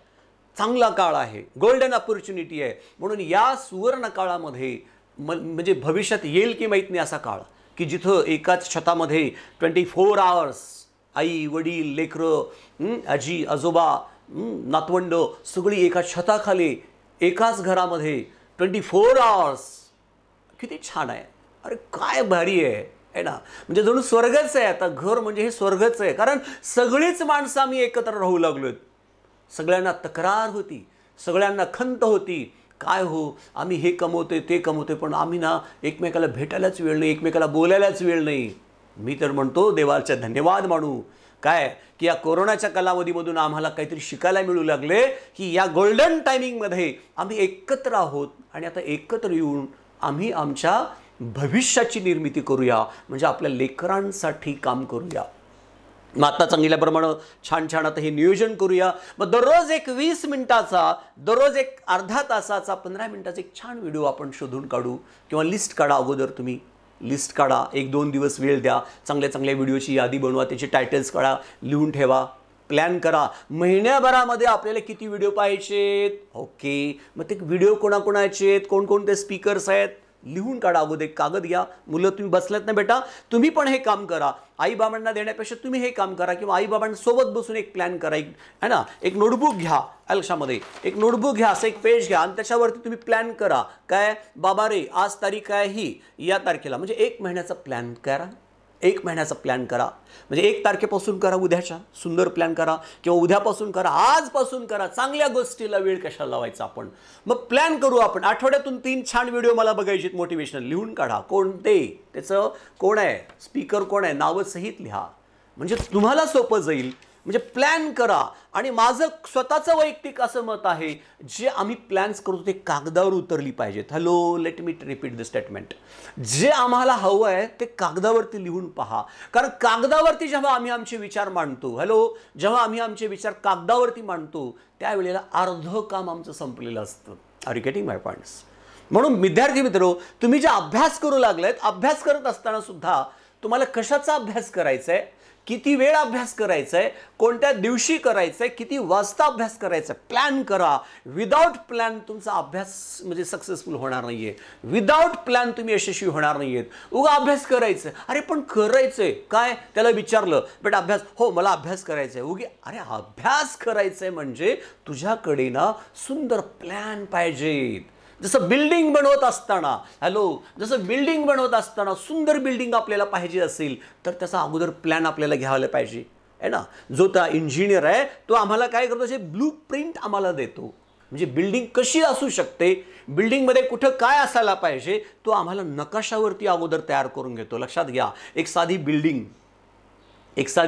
चांगला काळ आहे, गोल्डन अपॉर्च्युनिटी आहे. म्हणून या सुवर्ण काळामध्ये म्हणजे भविष्यात येईल की माहीत नाही असा काळ, की जिथं एकाच छतामध्ये 24 आवर्स आई वडील लेकरं आजी आजोबा नातवंड सगळी एका छताखाली एकाच घरामध्ये 24 आवर्स. किती छान आहे. अरे काय भारी आहे ना. म्हणजे जणू स्वर्गच आहे. आता घर म्हणजे हे स्वर्गच आहे, कारण सगळीच माणसं आम्ही एकत्र राहू लागलोय. सगळ्यांना तक्रार होती, सगळ्यांना खंत होती, काय हो आम्ही हे कमवतोय ते कमवतोय, पण आम्ही ना एकमेकाला भेटायलाच वेळ नाही, एकमेकाला बोलायलाच वेळ नाही. मी तर म्हणतो देवाचे धन्यवाद मानू काय की या कोरोनाच्या कालावधीमधून आम्हाला काहीतरी शिकायला मिळू लागले, की या गोल्डन टायमिंगमध्ये आम्ही एकत्र आहोत आणि आता एकत्र येऊन आम्ही आमच्या भविष्याची निर्मिती करूया, म्हणजे आपल्या लेकरांसाठी काम करूया. मग आता चांगल्याप्रमाणे छान छान आता हे नियोजन करूया. मग दररोज एक 20 मिनिटाचा, दररोज एक अर्धा तासाचा, 15 मिनिटाचा एक छान व्हिडिओ आपण शोधून काढू, किंवा लिस्ट काढा. अगोदर तुम्ही लिस्ट काढा, 1-2 दिवस वेळ द्या, चांगल्या चांगल्या व्हिडिओची यादी बनवा, त्याचे टायटल्स काढा, लिहून ठेवा, प्लॅन करा. महिन्याभरामध्ये आपल्याला किती व्हिडिओ पाहिजेत. ओके, मग ते व्हिडिओ कोणाकोणाचे आहेत, कोणकोणते स्पीकर्स आहेत, लिहून काढा. अगोदर एक कागद घ्या. मुलं तुम्ही बसल्यात ना बेटा, तुम्ही पण हे काम करा. आईबाबांना देण्यापेक्षा तुम्ही हे काम करा, किंवा आईबाबांसोबत बसून एक प्लॅन करा. एक है ना, एक नोटबुक घ्या, आयुष्यामध्ये एक नोटबुक घ्या, असं एक पेज घ्या आणि त्याच्यावरती तुम्ही प्लॅन करा. काय बाबा रे, आज तारीख आहे ही, या तारखेला, म्हणजे 1 महिन्याचा प्लॅन करा. 1 महिन्याचा प्लॅन करा, म्हणजे 1 तारखेपासून करा, उद्याच्या सुंदर प्लॅन करा, किंवा उद्यापासून करा, आजपासून करा. चांगल्या गोष्टीला वेळ कशाला लावायचा आपण. मग प्लॅन करू आपण. आठवड्यातून 3 छान व्हिडिओ मला बघायचे, मोटिवेशनल, लिहून काढा. कोणते, त्याचं कोण आहे, स्पीकर कोण आहे, नावं सहित लिहा, म्हणजे तुम्हाला सोपं जाईल. म्हणजे प्लॅन करा. आणि माझं स्वतःचं वैयक्तिक असं मत आहे, जे आम्ही प्लॅन्स करतो ते कागदावर उतरली पाहिजेत. Hello, let me repeat the statement. जे आम्हाला हवं आहे ते कागदावरती लिहून पहा, कारण कागदावरती जेव्हा आम्ही आमचे विचार मांडतो, हॅलो, जेव्हा आम्ही आमचे विचार कागदावरती मांडतो, त्यावेळेला अर्ध काम आमचं संपलेलं असतं. Are you getting my points. म्हणून विद्यार्थी मित्र, तुम्ही जे अभ्यास करू लागलेत, अभ्यास करत असताना सुद्धा तुम्हाला कशाचा अभ्यास करायचा आहे, किती वेळ अभ्यास करायचा आहे, कोणत्या दिवशी करायचं आहे, किती वाजता अभ्यास करायचा आहे, प्लॅन करा. विदाउट प्लॅन तुमचा अभ्यास म्हणजे सक्सेसफुल होणार नाही आहे. विदाउट प्लॅन तुम्ही यशस्वी होणार नाही आहेत. उगा अभ्यास करायचं, अरे पण करायचं आहे काय, त्याला विचारलं बेटा अभ्यास, हो मला अभ्यास करायचा आहे. उगी अरे अभ्यास करायचं आहे म्हणजे तुझ्याकडे ना सुंदर प्लॅन पाहिजेत. जसं बिल्डिंग बनवत असताना, हॅलो, जसं बिल्डिंग बनवत असताना सुंदर बिल्डिंग आपल्याला पाहिजे असेल तर त्याचा अगोदर प्लॅन आपल्याला घ्यायला पाहिजे, आहे ना. जो त्या इंजिनियर आहे तो आम्हाला काय करतो, जे ब्लू प्रिंट आम्हाला देतो, म्हणजे बिल्डिंग कशी असू शकते, बिल्डिंगमध्ये कुठं काय असायला पाहिजे, तो आम्हाला नकाशावरती अगोदर तयार करून घेतो. लक्षात घ्या, एक साधी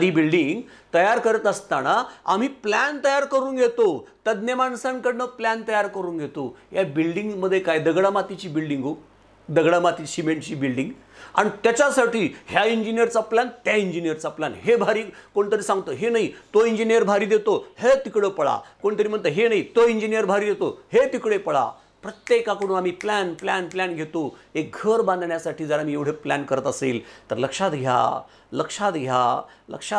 बिल्डिंग तयार करत असताना आम्ही प्लॅन तयार करून घेतो, तज्ज्ञ माणसांकडनं प्लॅन तयार करून घेतो. या बिल्डिंगमध्ये काय, दगडामातीची बिल्डिंग हो, दगडामाती सिमेंटची बिल्डिंग, आणि त्याच्यासाठी ह्या इंजिनियरचा प्लॅन, त्या इंजिनियरचा प्लॅन, हे भारी कोणतरी सांगतं, हे नाही तो इंजिनियर भारी देतो, हे तिकडं पळा. कोणतरी म्हणतं हे नाही तो इंजिनियर भारी देतो, हे तिकडे पळा. प्रत्येकाकडून आम्ही प्लॅन घेतो. एक घर बांधण्यासाठी जर आम्ही एवढे प्लॅन करत असेल तर लक्षात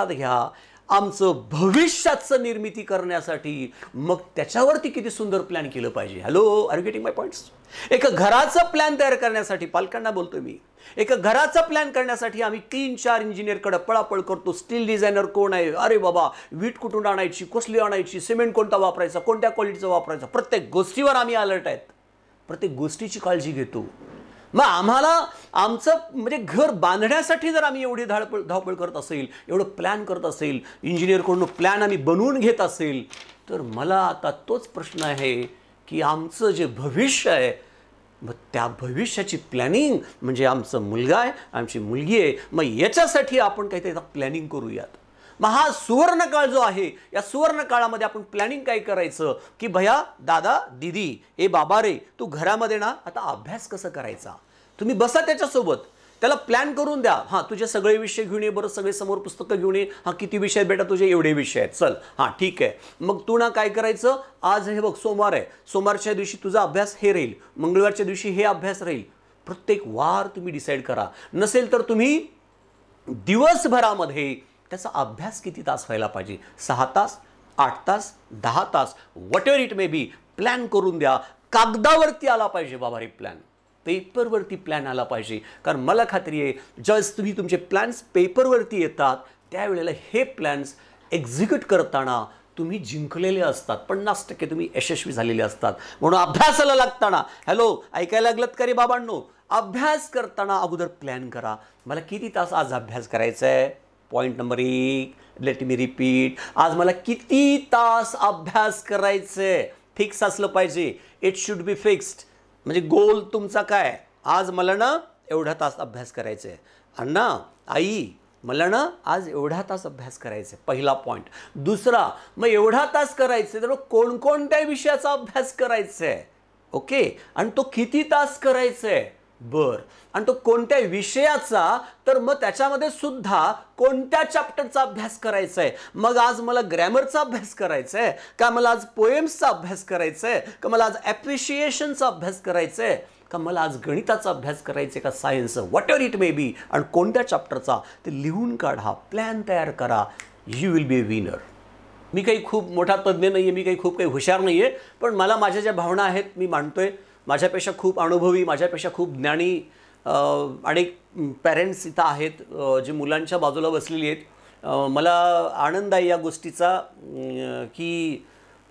घ्या आमचं भविष्याचं निर्मिती करण्यासाठी मग त्याच्यावरती किती सुंदर प्लॅन केलं पाहिजे. Hello, are you getting my points. एका घराचा प्लॅन तयार करण्यासाठी, पालकांना बोलतोय मी, एका घराचा प्लॅन करण्यासाठी आम्ही 3-4 इंजिनियरकडे पळापळ करतो. स्टील डिझायनर कोण आहे, अरे बाबा वीट कुठून आणायची, कसली आणायची, सिमेंट कोणता वापरायचा, कोणत्या क्वालिटीचा वापरायचा, प्रत्येक गोष्टीवर आम्ही अलर्ट आहेत, प्रत्येक गोष्टीची काळजी घेतो. मग आम्हाला आमचं म्हणजे घर बांधण्यासाठी जर आम्ही एवढी धावपळ करत असेल, एवढं प्लॅन करत असेल, इंजिनियरकडून प्लॅन आम्ही बनवून घेत असेल, तर मला आता तोच प्रश्न आहे की आमचं जे भविष्य आहे, मग त्या भविष्याची प्लॅनिंग म्हणजे आमचा मुलगा आहे, आमची मुलगी आहे, मग याच्यासाठी आपण काहीतरी प्लॅनिंग करूयात. मग हा सुवर्ण काळ जो आहे, या सुवर्ण काळामध्ये आपण प्लॅनिंग काय करायचं की भैया, दादा, दीदी, ए बाबा रे, तू घरामध्ये ना आता अभ्यास कसं करायचा, तुम्ही बसा त्याच्यासोबत. त्याला प्लॅन करून द्या. हां, तुझे सगळे विषय घेऊन ये बरं, सगळे समोर पुस्तकं घेऊन ये. हां, किती विषय आहेत बेटा तुझे? एवढे विषय आहेत. चल, हां ठीक आहे. मग तू ना काय करायचं, आज हे बघ सोमवार आहे, सोमवारच्या दिवशी तुझा अभ्यास हे राहील, मंगळवारच्या दिवशी हे अभ्यास राहील. प्रत्येक वार तुम्ही डिसाईड करा. नसेल तर तुम्ही दिवसभरामध्ये त्याचा अभ्यास किती तास व्हायला पाहिजे, 6 तास, 8 तास, 10 तास, what ever it may B, plan करून द्या. कागदावरती आला पाहिजे बाबा रे प्लॅन, पेपरवरती प्लॅन आला पाहिजे. कारण मला खात्री आहे ज्यावेळेस तुम्ही तुमचे प्लॅन्स पेपरवरती येतात त्यावेळेला हे प्लॅन्स एक्झिक्यूट करताना तुम्ही जिंकलेले असतात, 50% तुम्ही यशस्वी झालेले असतात. म्हणून अभ्यासाला लागताना, हॅलो ऐकायला लागलात का रे बाबांनो, अभ्यास करताना अगोदर प्लॅन करा. मला किती तास आज अभ्यास करायचा आहे. Point number 1, let me repeat, आज मला किती तास अभ्यास करायचे फिक्स असलं पाहिजे. It should be fixed. म्हणजे गोल तुमचा काय, आज मला ना एवढा तास अभ्यास करायचा आहे. अण्णा, आई, मला ना आज एवढा तास अभ्यास करायचा आहे. पहिला पॉईंट. दुसरा, मग एवढा तास करायचे तर कोणकोणत्या विषयाचा अभ्यास करायचा आहे. ओके, आणि तो किती तास करायचा आहे. बर, आणि तो कोणत्या विषयाचा, तर मग त्याच्यामध्ये सुद्धा कोणत्या चॅप्टरचा अभ्यास करायचा आहे. मग आज मला ग्रॅमरचा अभ्यास करायचा आहे का, मला आज पोएम्सचा अभ्यास करायचा आहे का, मला आज ॲप्रिशिएशनचा अभ्यास करायचा आहे का, मला आज गणिताचा अभ्यास करायचा आहे का, science, whatever it may be, आणि कोणत्या चॅप्टरचा ते लिहून काढा, प्लॅन तयार करा. You will be a winner. मी काही खूप मोठा तज्ज्ञ नाही आहे, मी काही खूप हुशार नाही आहे, पण मला माझ्या ज्या भावना आहेत मी मांडतोय. माझ्यापेक्षा खूप अनुभवी, माझ्यापेक्षा खूप ज्ञानी अनेक पॅरेंट्स इथं आहेत जे मुलांच्या बाजूला बसलेली आहेत. मला आनंद आहे या गोष्टीचा की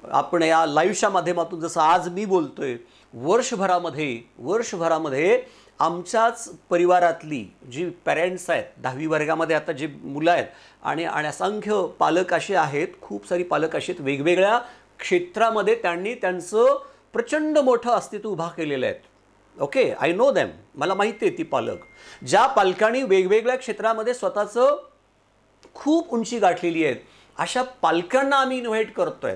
आपण या लाईव्हच्या माध्यमातून जसं आज मी बोलतोय, वर्षभरामध्ये आमच्याच परिवारातली जी पॅरेंट्स आहेत, 10वी वर्गामध्ये आता जे मुलं आहेत, आणि असंख्य पालक असे आहेत, खूप सारी पालक असे आहेत वेगवेगळ्या क्षेत्रामध्ये त्यांनी त्यांचं प्रचंड मोठं अस्तित्व उभा केलेलं आहे. Okay, I know them. मला माहिती आहे ती पालक, ज्या पालकांनी वेगवेगळ्या क्षेत्रामध्ये स्वतःचं खूप उंची गाठलेली आहेत. अशा पालकांना आम्ही इन्व्हाइट करतोय.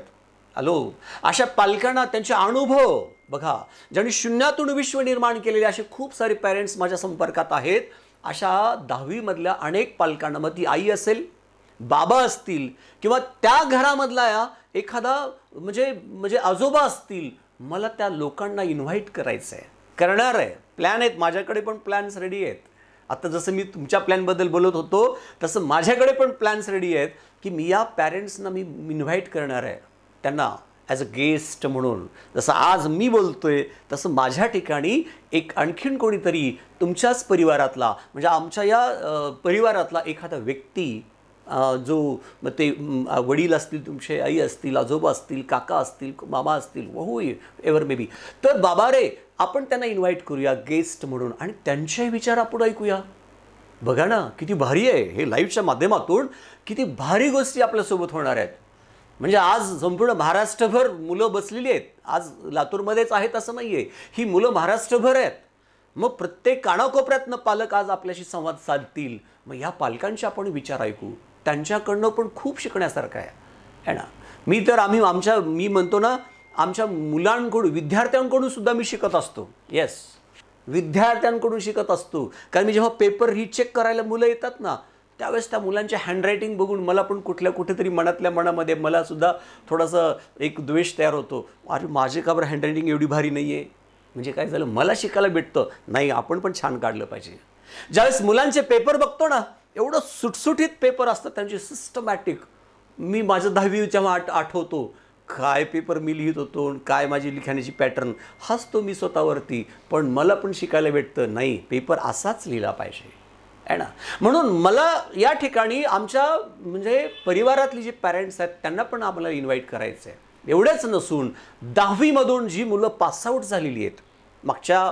हॅलो, अशा पालकांना त्यांचे अनुभव बघा, ज्यांनी शून्यातून विश्व निर्माण केलेले असे खूप सारे पॅरेंट्स माझ्या संपर्कात आहेत. अशा 10वी मधल्या अनेक पालकांना, मग ती आई असेल, बाबा असतील, किंवा त्या घरामधला एखादा म्हणजे आजोबा असतील, मला त्या लोकांना इन्व्हाइट करायचं आहे, करणार आहे. प्लॅन आहेत माझ्याकडे, पण प्लॅन्स रेडी आहेत. आता जसं मी तुमच्या प्लॅनबद्दल बोलत होतो तसं माझ्याकडे पण प्लॅन्स रेडी आहेत की मी या पॅरेंट्सना मी इन्व्हाइट करणार आहे, त्यांना ॲज अ गेस्ट म्हणून. जसं आज मी बोलतोय तसं माझ्या ठिकाणी एक आणखीन कोणीतरी तुमच्याच परिवारातला, म्हणजे आमच्या या परिवारातला एखादा व्यक्ती, जो मग ते वडील असतील, तुमचे आई असतील, आजोबा असतील, काका असतील, मामा असतील, वहू एव्हर मे बी, तर बाबा रे आपण त्यांना इन्व्हाइट करूया गेस्ट म्हणून आणि त्यांचे विचार आपण ऐकूया. बघा ना किती भारी आहे हे, लाईव्हच्या माध्यमातून किती भारी गोष्टी आपल्यासोबत होणार आहेत. म्हणजे आज संपूर्ण महाराष्ट्रभर मुलं बसलेली आहेत. आज लातूरमध्येच आहेत असं नाही आहे, ही मुलं महाराष्ट्रभर आहेत. मग प्रत्येक कानाकोपऱ्यातनं पालक आज आपल्याशी संवाद साधतील. मग या पालकांचे आपण विचार ऐकू, त्यांच्याकडनं पण खूप शिकण्यासारखं आहे ना. मी म्हणतो ना, आमच्या मुलांकडून, विद्यार्थ्यांकडून सुद्धा मी शिकत असतो. येस, विद्यार्थ्यांकडून शिकत असतो. कारण मी जेव्हा पेपर रीचेक करायला मुलं येतात ना, त्यावेळेस त्या मुलांचे हँडरायटिंग बघून मला पण कुठेतरी मनातल्या मनामध्ये मला सुद्धा थोडासा एक द्वेष तयार होतो. अरे माझे का बरं हँडरायटिंग एवढी भारी नाही आहे, म्हणजे काय झालं, मला शिकायला भेटतं नाही, आपण पण छान काढलं पाहिजे. ज्यावेळेस मुलांचे पेपर बघतो ना, एवढं सुटसुटीत पेपर असतात त्यांचे, सिस्टमॅटिक. मी माझं 10वी जेव्हा आठवतो, काय पेपर मी लिहित होतो, काय माझी लिखाणाची पॅटर्न, हसतो मी स्वतःवरती. पण मला पण शिकायला भेटतं, नाही पेपर असाच लिहिला पाहिजे आहे ना. म्हणून मला या ठिकाणी आमच्या म्हणजे परिवारातली जी पॅरेंट्स आहेत त्यांना पण आम्हाला इन्व्हाइट करायचं आहे. एवढंच नसून 10वी मधून जी मुलं पासआउट झालेली आहेत, मागच्या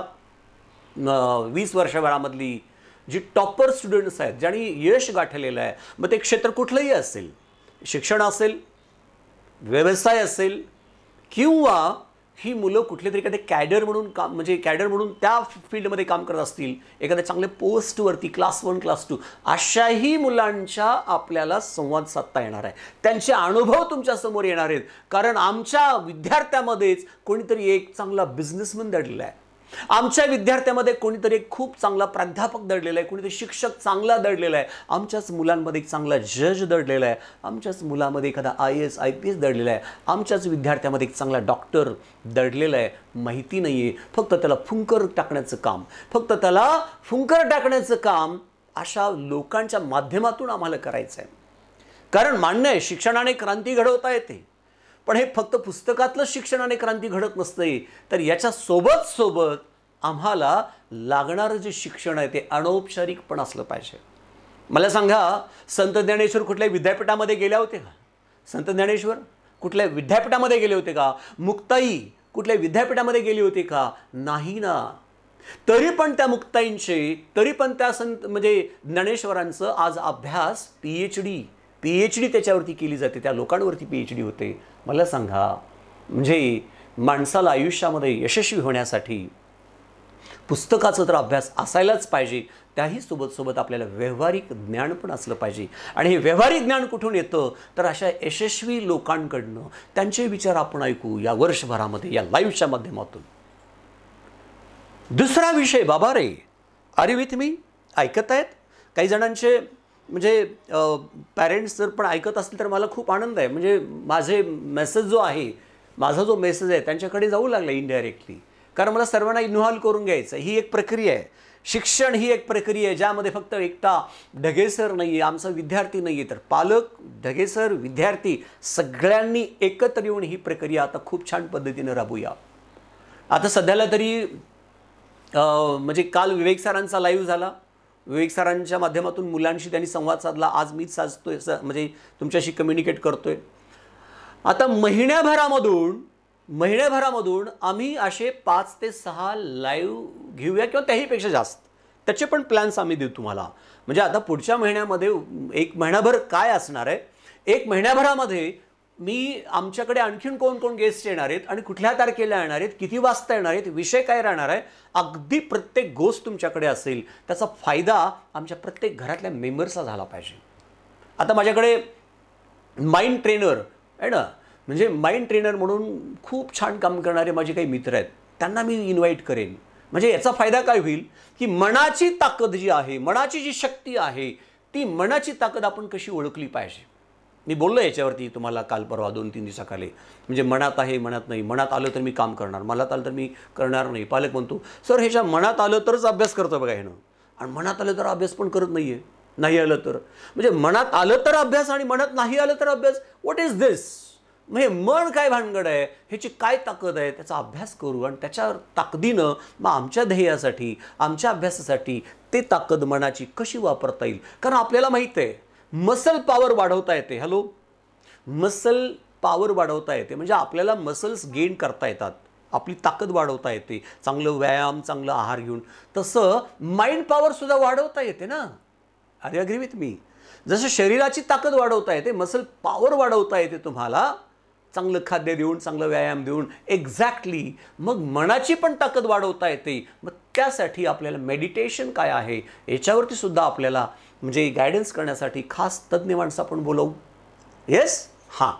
20 वर्षभरामधली जी टॉपर स्टुडंट्स आहेत, ज्यांनी यश गाठलेलं आहे, मग ते क्षेत्र कुठलंही असेल, शिक्षण असेल, व्यवसाय असेल, किंवा ही मुलं कुठले तरी एखाद्या कॅडर म्हणून काम, म्हणजे कॅडर म्हणून त्या फील्डमध्ये काम करत असतील, एखाद्या चांगल्या पोस्टवरती, क्लास 1 क्लास 2, अशाही मुलांच्या आपल्याला संवाद साधता येणार आहे. त्यांचे अनुभव तुमच्यासमोर येणार आहेत. कारण आमच्या विद्यार्थ्यामध्येच कोणीतरी एक चांगला बिझनेसमन दडलेला आहे, आमच्या विद्यार्थ्यामध्ये कोणीतरी एक खूप चांगला प्राध्यापक दडलेला आहे, कोणीतरी शिक्षक चांगला दडलेला आहे, आमच्याच मुलांमध्ये एक चांगला जज दडलेला आहे, आमच्याच मुलामध्ये एखादा IAS IPS दडलेला आहे, आमच्याच विद्यार्थ्यामध्ये एक चांगला डॉक्टर दडलेला आहे. माहिती नाही आहे, फक्त त्याला फुंकर टाकण्याचं काम अशा लोकांच्या माध्यमातून आम्हाला करायचं आहे. कारण मान्य आहे शिक्षणाने क्रांती घडवता येते, पण हे फक्त पुस्तकातलं शिक्षणाने क्रांती घडत नसते, तर याच्या सोबत आम्हाला लागणारं जे शिक्षण आहे ते अनौपचारिक पण असलं पाहिजे. मला सांगा, संत ज्ञानेश्वर कुठल्या विद्यापीठामध्ये गेल्या होते का? संत ज्ञानेश्वर कुठल्या विद्यापीठामध्ये गेले होते का? मुक्ताई कुठल्या विद्यापीठामध्ये गेली होती का? नाही ना. तरी पण त्या मुक्ताईंचे, तरी पण त्या संत म्हणजे ज्ञानेश्वरांचं आज अभ्यास PhD त्याच्यावरती केली जाते, त्या लोकांवरती PhD होते. मला सांगा, म्हणजे माणसाला आयुष्यामध्ये यशस्वी होण्यासाठी पुस्तकाचा तर अभ्यास असायलाच पाहिजे, त्याही सोबत आपल्याला व्यावहारिक ज्ञान पण असलं पाहिजे. आणि हे व्यावहारिक ज्ञान कुठून येतं? तर अशा यशस्वी लोकांकडनं त्यांचे विचार आपण ऐकू या वर्षभरामध्ये, या लाईव्हच्या माध्यमातून. दुसरा विषय, बाबा रे, आर यू विथ मी? ऐकत आहेत? काही जणांचे म्हणजे पॅरेंट्स जर पण ऐकत असतील तर मला खूप आनंद आहे. म्हणजे माझा जो मेसेज आहे त्यांच्याकडे जाऊ लागला इनडायरेक्टली, कारण मला सर्वांना इन्व्हॉल्व करून घ्यायचं. ही एक प्रक्रिया आहे, शिक्षण ही एक प्रक्रिया आहे, ज्यामध्ये फक्त एकटा ढगेसर नाही आहे, आमचा विद्यार्थी नाही आहे, तर पालक, ढगेसर, विद्यार्थी सगळ्यांनी एकत्र येऊन ही प्रक्रिया आता खूप छान पद्धतीने राबवूया. आता सध्याला तरी म्हणजे काल विवेक सरांचा लाईव्ह झाला, विवेक सरांच्या माध्यमातून मुलांशी त्यांनी संवाद साधला. आज मीच साधतोय, म्हणजे तुमच्याशी कम्युनिकेट करतोय. आता महिन्याभरामधून आम्ही असे 5 ते 6 लाईव्ह घेऊया किंवा त्याहीपेक्षा जास्त, त्याचे पण प्लॅन्स आम्ही देऊ तुम्हाला. म्हणजे आता पुढच्या महिन्यामध्ये 1 महिनाभर काय असणार आहे, 1 महिन्याभरामध्ये मी आमच्याकडे आणखीन कोण गेस्ट येणार आहेत आणि कुठल्या तारखेला येणार आहेत, किती वाजता येणार आहेत, विषय काय राहणार आहे, अगदी प्रत्येक गोष्ट तुमच्याकडे असेल. त्याचा फायदा आमच्या प्रत्येक घरातल्या मेंबर्सला झाला पाहिजे. आता माझ्याकडे माइंड ट्रेनर आहे ना, म्हणजे माइंड ट्रेनर म्हणून खूप छान काम करणारे माझे काही मित्र आहेत, त्यांना मी इन्व्हाइट करेन. म्हणजे याचा फायदा काय होईल की मनाची ताकद जी आहे, मनाची जी शक्ती आहे, ती मनाची ताकद आपण कशी ओळखली पाहिजे. मी बोललो याच्यावरती तुम्हाला काल परवा 2-3 दिवसाखाली. म्हणजे मनात आहे, मनात नाही, मनात आलं तर मी काम करणार, मनात आलं तर मी करणार नाही. पालक म्हणतो सर ह्याच्या मनात आलं तरच अभ्यास करतो बघा ह्यानं, आणि मनात आलं तर अभ्यास पण करत नाही आहे, नाही आलं तर. म्हणजे मनात आलं तर अभ्यास आणि मनात नाही आलं तर अभ्यास. व्हॉट इज दिस? म्हणजे मन काय भानगड आहे, ह्याची काय ताकद आहे, त्याचा अभ्यास करू आणि त्याच्या ताकदीनं मग आमच्या ध्येयासाठी, आमच्या अभ्यासासाठी ते ताकद मनाची कशी वापरता येईल. कारण आपल्याला माहीत आहे मसल पॉवर वाढवता येते. हॅलो, मसल पॉवर वाढवता येते म्हणजे आपल्याला मसल्स गेन करता येतात, आपली ताकद वाढवता येते, चांगलं व्यायाम, चांगलं आहार घेऊन. तसं माइंड पॉवर सुद्धा वाढवता येते ना. Are you agree with me? जसं शरीराची ताकद वाढवता येते, मसल पॉवर वाढवता येते तुम्हाला चांगलं खाद्य देऊन, चांगलं व्यायाम देऊन. एक्झॅक्टली. मग मनाची पण ताकद वाढवता येते. मग त्यासाठी आपल्याला मेडिटेशन काय आहे याच्यावरती सुद्धा आपल्याला म्हणजे गायडन्स करण्यासाठी खास तज्ज्ञ माणसं आपण बोलवू. येस, हां.